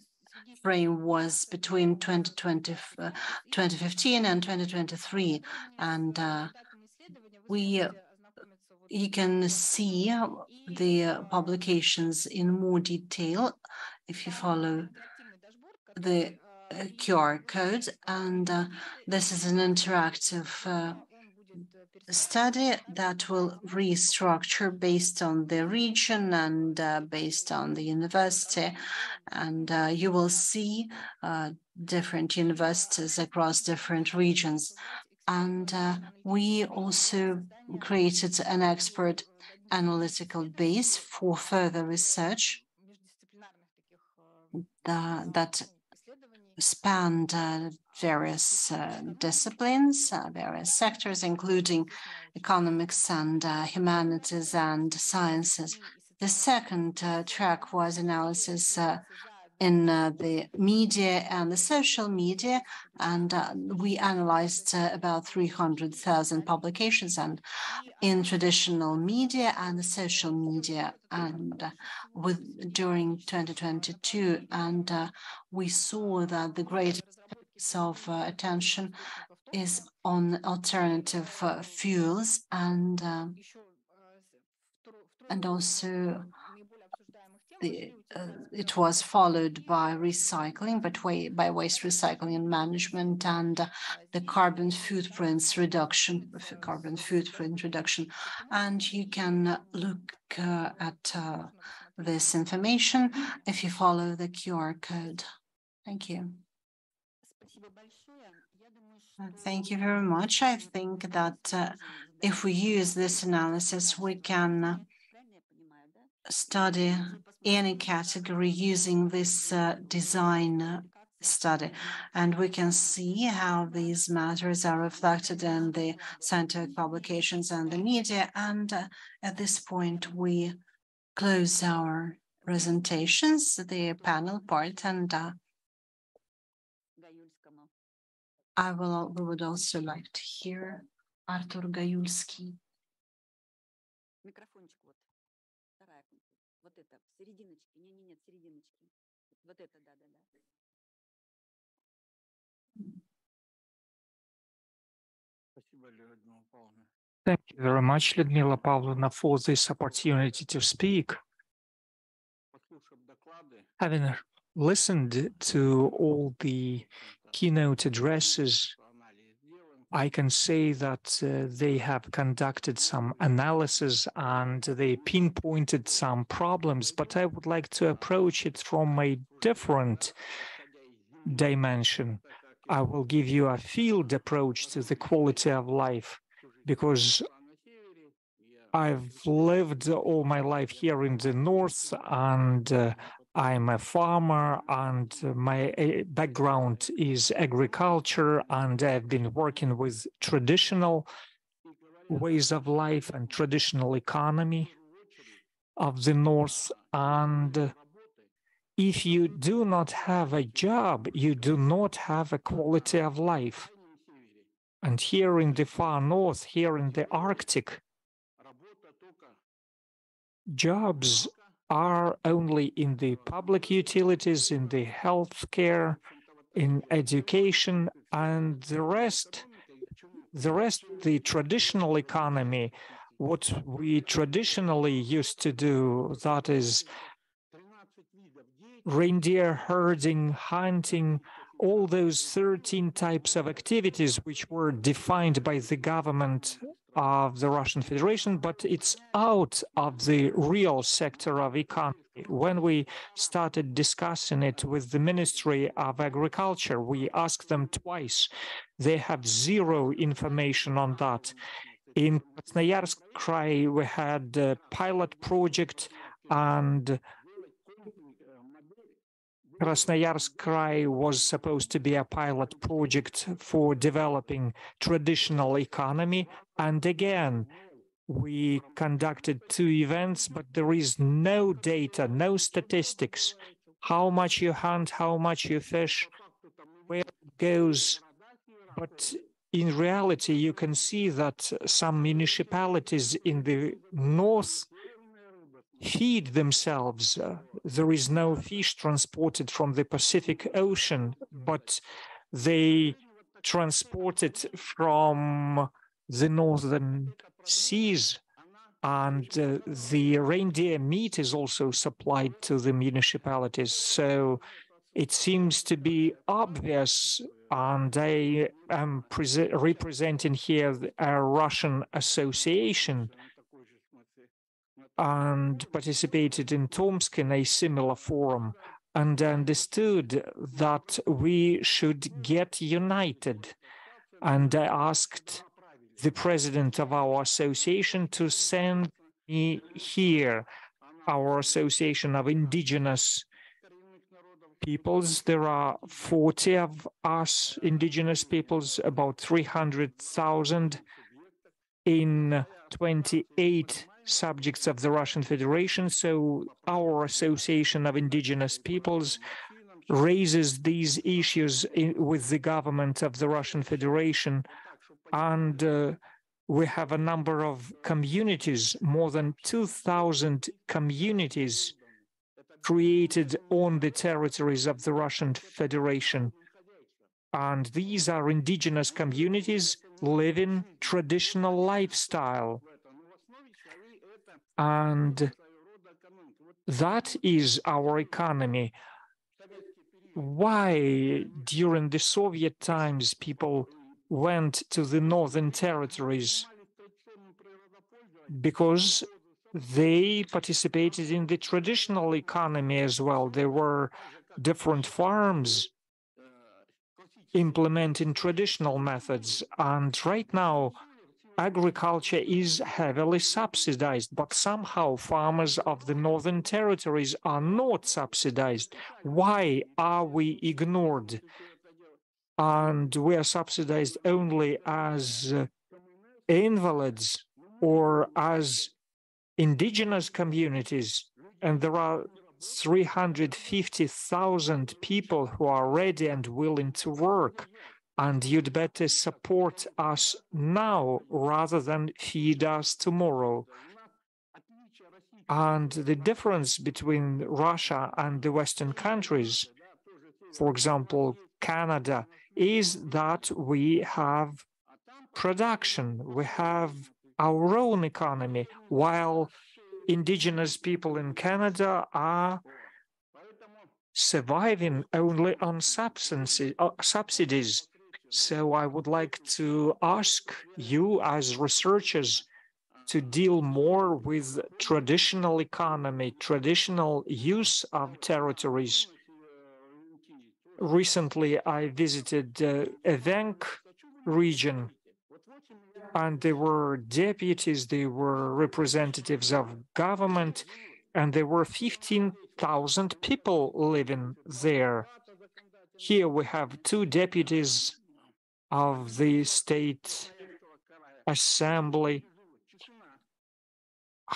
[SPEAKER 5] frame was between 2015 and 2023. And you can see the publications in more detail if you follow the QR code. And this is an interactive study that will restructure based on the region and based on the university. And you will see different universities across different regions. And we also created an expert analytical base for further research that spanned various disciplines, various sectors, including economics and humanities and sciences. The second track was analysis in the media and the social media, and we analyzed about 300,000 publications and in traditional media and the social media, and during 2022, and we saw that the greatest of attention is on alternative fuels and also it was followed by recycling, but by waste recycling and management, and the carbon footprint reduction. And you can look at this information if you follow the QR code. Thank you. Thank you very much. I think that if we use this analysis, we can study any category using this design study, and we can see how these matters are reflected in the scientific publications and the media. And at this point, we close our presentations, the panel part, and we would also like to hear Artur Gayulsky. Вот это, в серединочке. Нет, серединочки. Вот это, да.
[SPEAKER 7] Спасибо, Людмила Павловна.
[SPEAKER 3] Thank you very much, Lyudmila Pavlovna, for this opportunity to speak. Having listened to all the keynote addresses, I can say that they have conducted some analysis and they pinpointed some problems, but I would like to approach it from a different dimension. I will give you a field approach to the quality of life, because I've lived all my life here in the north, and I'm a farmer, and my background is agriculture, and I've been working with traditional ways of life and traditional economy of the north. And if you do not have a job, you do not have a quality of life. And here in the far north, here in the Arctic, jobs are only in the public utilities, in the healthcare, in education, and the rest, the traditional economy, what we traditionally used to do, that is reindeer herding, hunting, all those 13 types of activities which were defined by the government of the Russian Federation, but it's out of the real sector of economy. When we started discussing it with the Ministry of Agriculture, we asked them twice. They have zero information on that. In Krasnoyarsk Krai, we had a pilot project, and Krasnoyarsk Krai was supposed to be a pilot project for developing traditional economy. And again, we conducted 2 events, but there is no data, no statistics. How much you hunt, how much you fish, where it goes. But in reality, you can see that some municipalities in the north feed themselves. There is no fish transported from the Pacific Ocean, but they transport it from the northern seas, and the reindeer meat is also supplied to the municipalities. So it seems to be obvious, and I am representing here a Russian association and participated in Tomsk in a similar forum, and understood that we should get united. And I asked the president of our association to send me here, our association of indigenous peoples. There are 40 of us indigenous peoples, about 300,000 in 28 subjects of the Russian Federation. So our Association of Indigenous Peoples raises these issues with the government of the Russian Federation. And we have a number of communities, more than 2,000 communities created on the territories of the Russian Federation. And these are indigenous communities living traditional lifestyle. And that is our economy. Why during the Soviet times people went to the northern territories? Because they participated in the traditional economy as well. There were different farms implementing traditional methods. And right now, agriculture is heavily subsidized, but somehow farmers of the northern territories are not subsidized. Why are we ignored? And we are subsidized only as invalids or as indigenous communities. And there are 350,000 people who are ready and willing to work. And you'd better support us now rather than feed us tomorrow. And the difference between Russia and the Western countries, for example, Canada, is that we have production, we have our own economy, while indigenous people in Canada are surviving only on subsidies. So I would like to ask you as researchers to deal more with traditional economy, traditional use of territories. Recently, I visited Evenk region, and there were deputies, there were representatives of government, and there were 15,000 people living there. Here we have 2 deputies of the state assembly.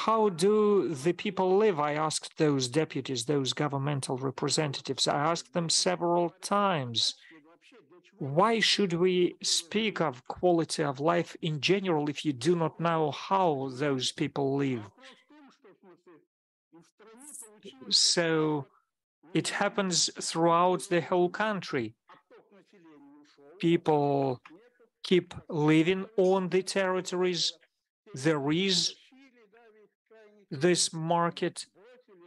[SPEAKER 3] How do the people live? I asked those deputies, those governmental representatives. I asked them several times. Why should we speak of quality of life in general if you do not know how those people live? So it happens throughout the whole country. People keep living on the territories. There is this market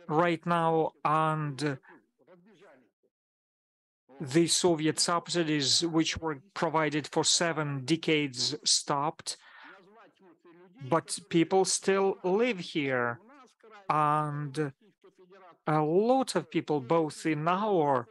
[SPEAKER 3] right now, and the Soviet subsidies, which were provided for 7 decades, stopped, but people still live here. And a lot of people, both in our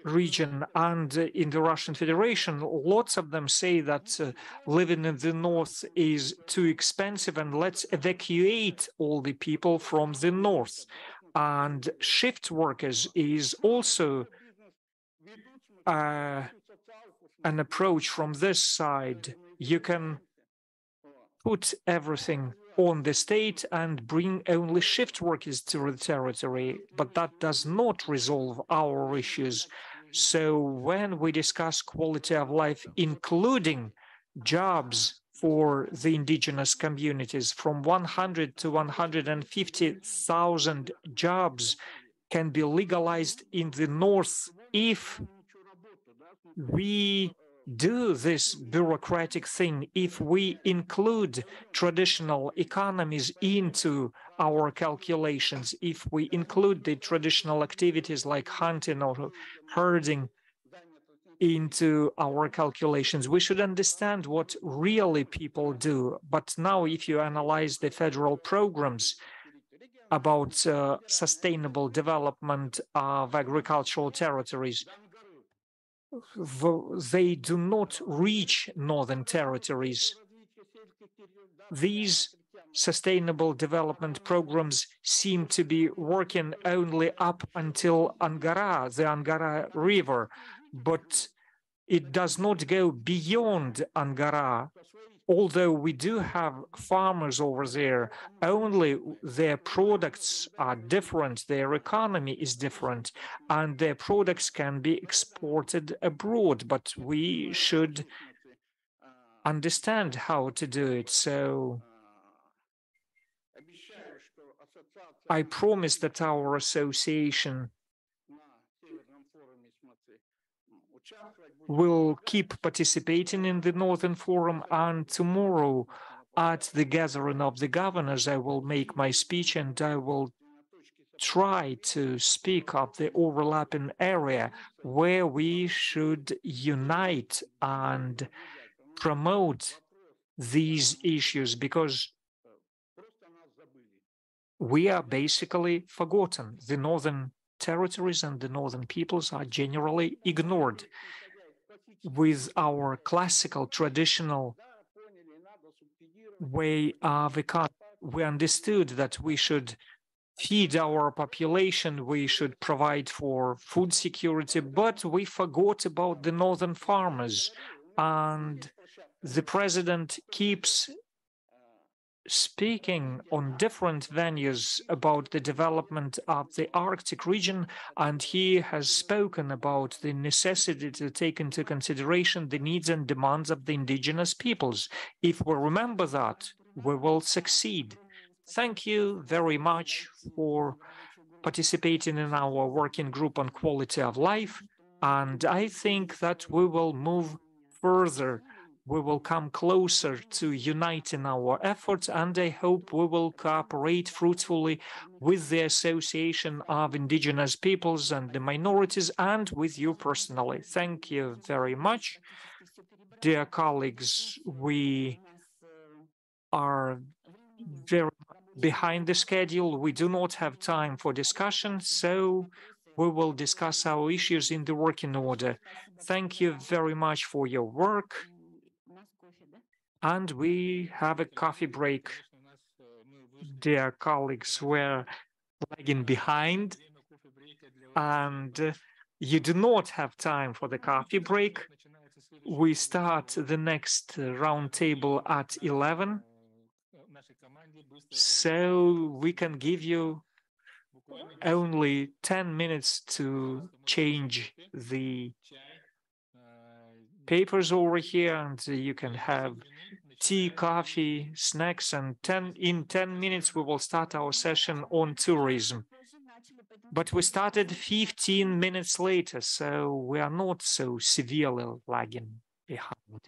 [SPEAKER 3] region and in the Russian Federation, lots of them say that living in the north is too expensive and let's evacuate all the people from the north. And shift workers is also an approach from this side. You can put everything on the state and bring only shift workers to the territory, but that does not resolve our issues. So when we discuss quality of life, including jobs for the indigenous communities, from 100 to 150,000 jobs can be legalized in the north if we do this bureaucratic thing, if we include traditional economies into our calculations, if we include the traditional activities like hunting or herding into our calculations, we should understand what really people do. But now, if you analyze the federal programs about sustainable development of agricultural territories, they do not reach northern territories. These sustainable development programs seem to be working only up until Angara, the Angara River, but it does not go beyond Angara. Although we do have farmers over there, only their products are different, their economy is different, and their products can be exported abroad, but we should understand how to do it. So I promise that our association will keep participating in the Northern Forum, and tomorrow at the gathering of the governors, I will make my speech and I will try to speak of the overlapping area where we should unite and promote these issues, because we are basically forgotten. The northern territories and the northern peoples are generally ignored. With our classical, traditional way of economy, we understood that we should feed our population, we should provide for food security, but we forgot about the northern farmers. And the president keeps speaking on different venues about the development of the Arctic region, and he has spoken about the necessity to take into consideration the needs and demands of the indigenous peoples. If we remember that, we will succeed. Thank you very much for participating in our working group on quality of life, and I think that we will move further we will come closer to uniting our efforts, and I hope we will cooperate fruitfully with the Association of Indigenous Peoples and the Minorities and with you personally. Thank you very much. Dear colleagues, we are very behind the schedule. We do not have time for discussion, so we will discuss our issues in the working order. Thank you very much for your work. And we have a coffee break. Dear colleagues, we're lagging behind, and you do not have time for the coffee break. We start the next roundtable at 11, so we can give you only 10 minutes to change the papers over here, and you can have tea, coffee, snacks, and in 10 minutes we will start our session on tourism. But we started 15 minutes later, so we are not so severely lagging behind.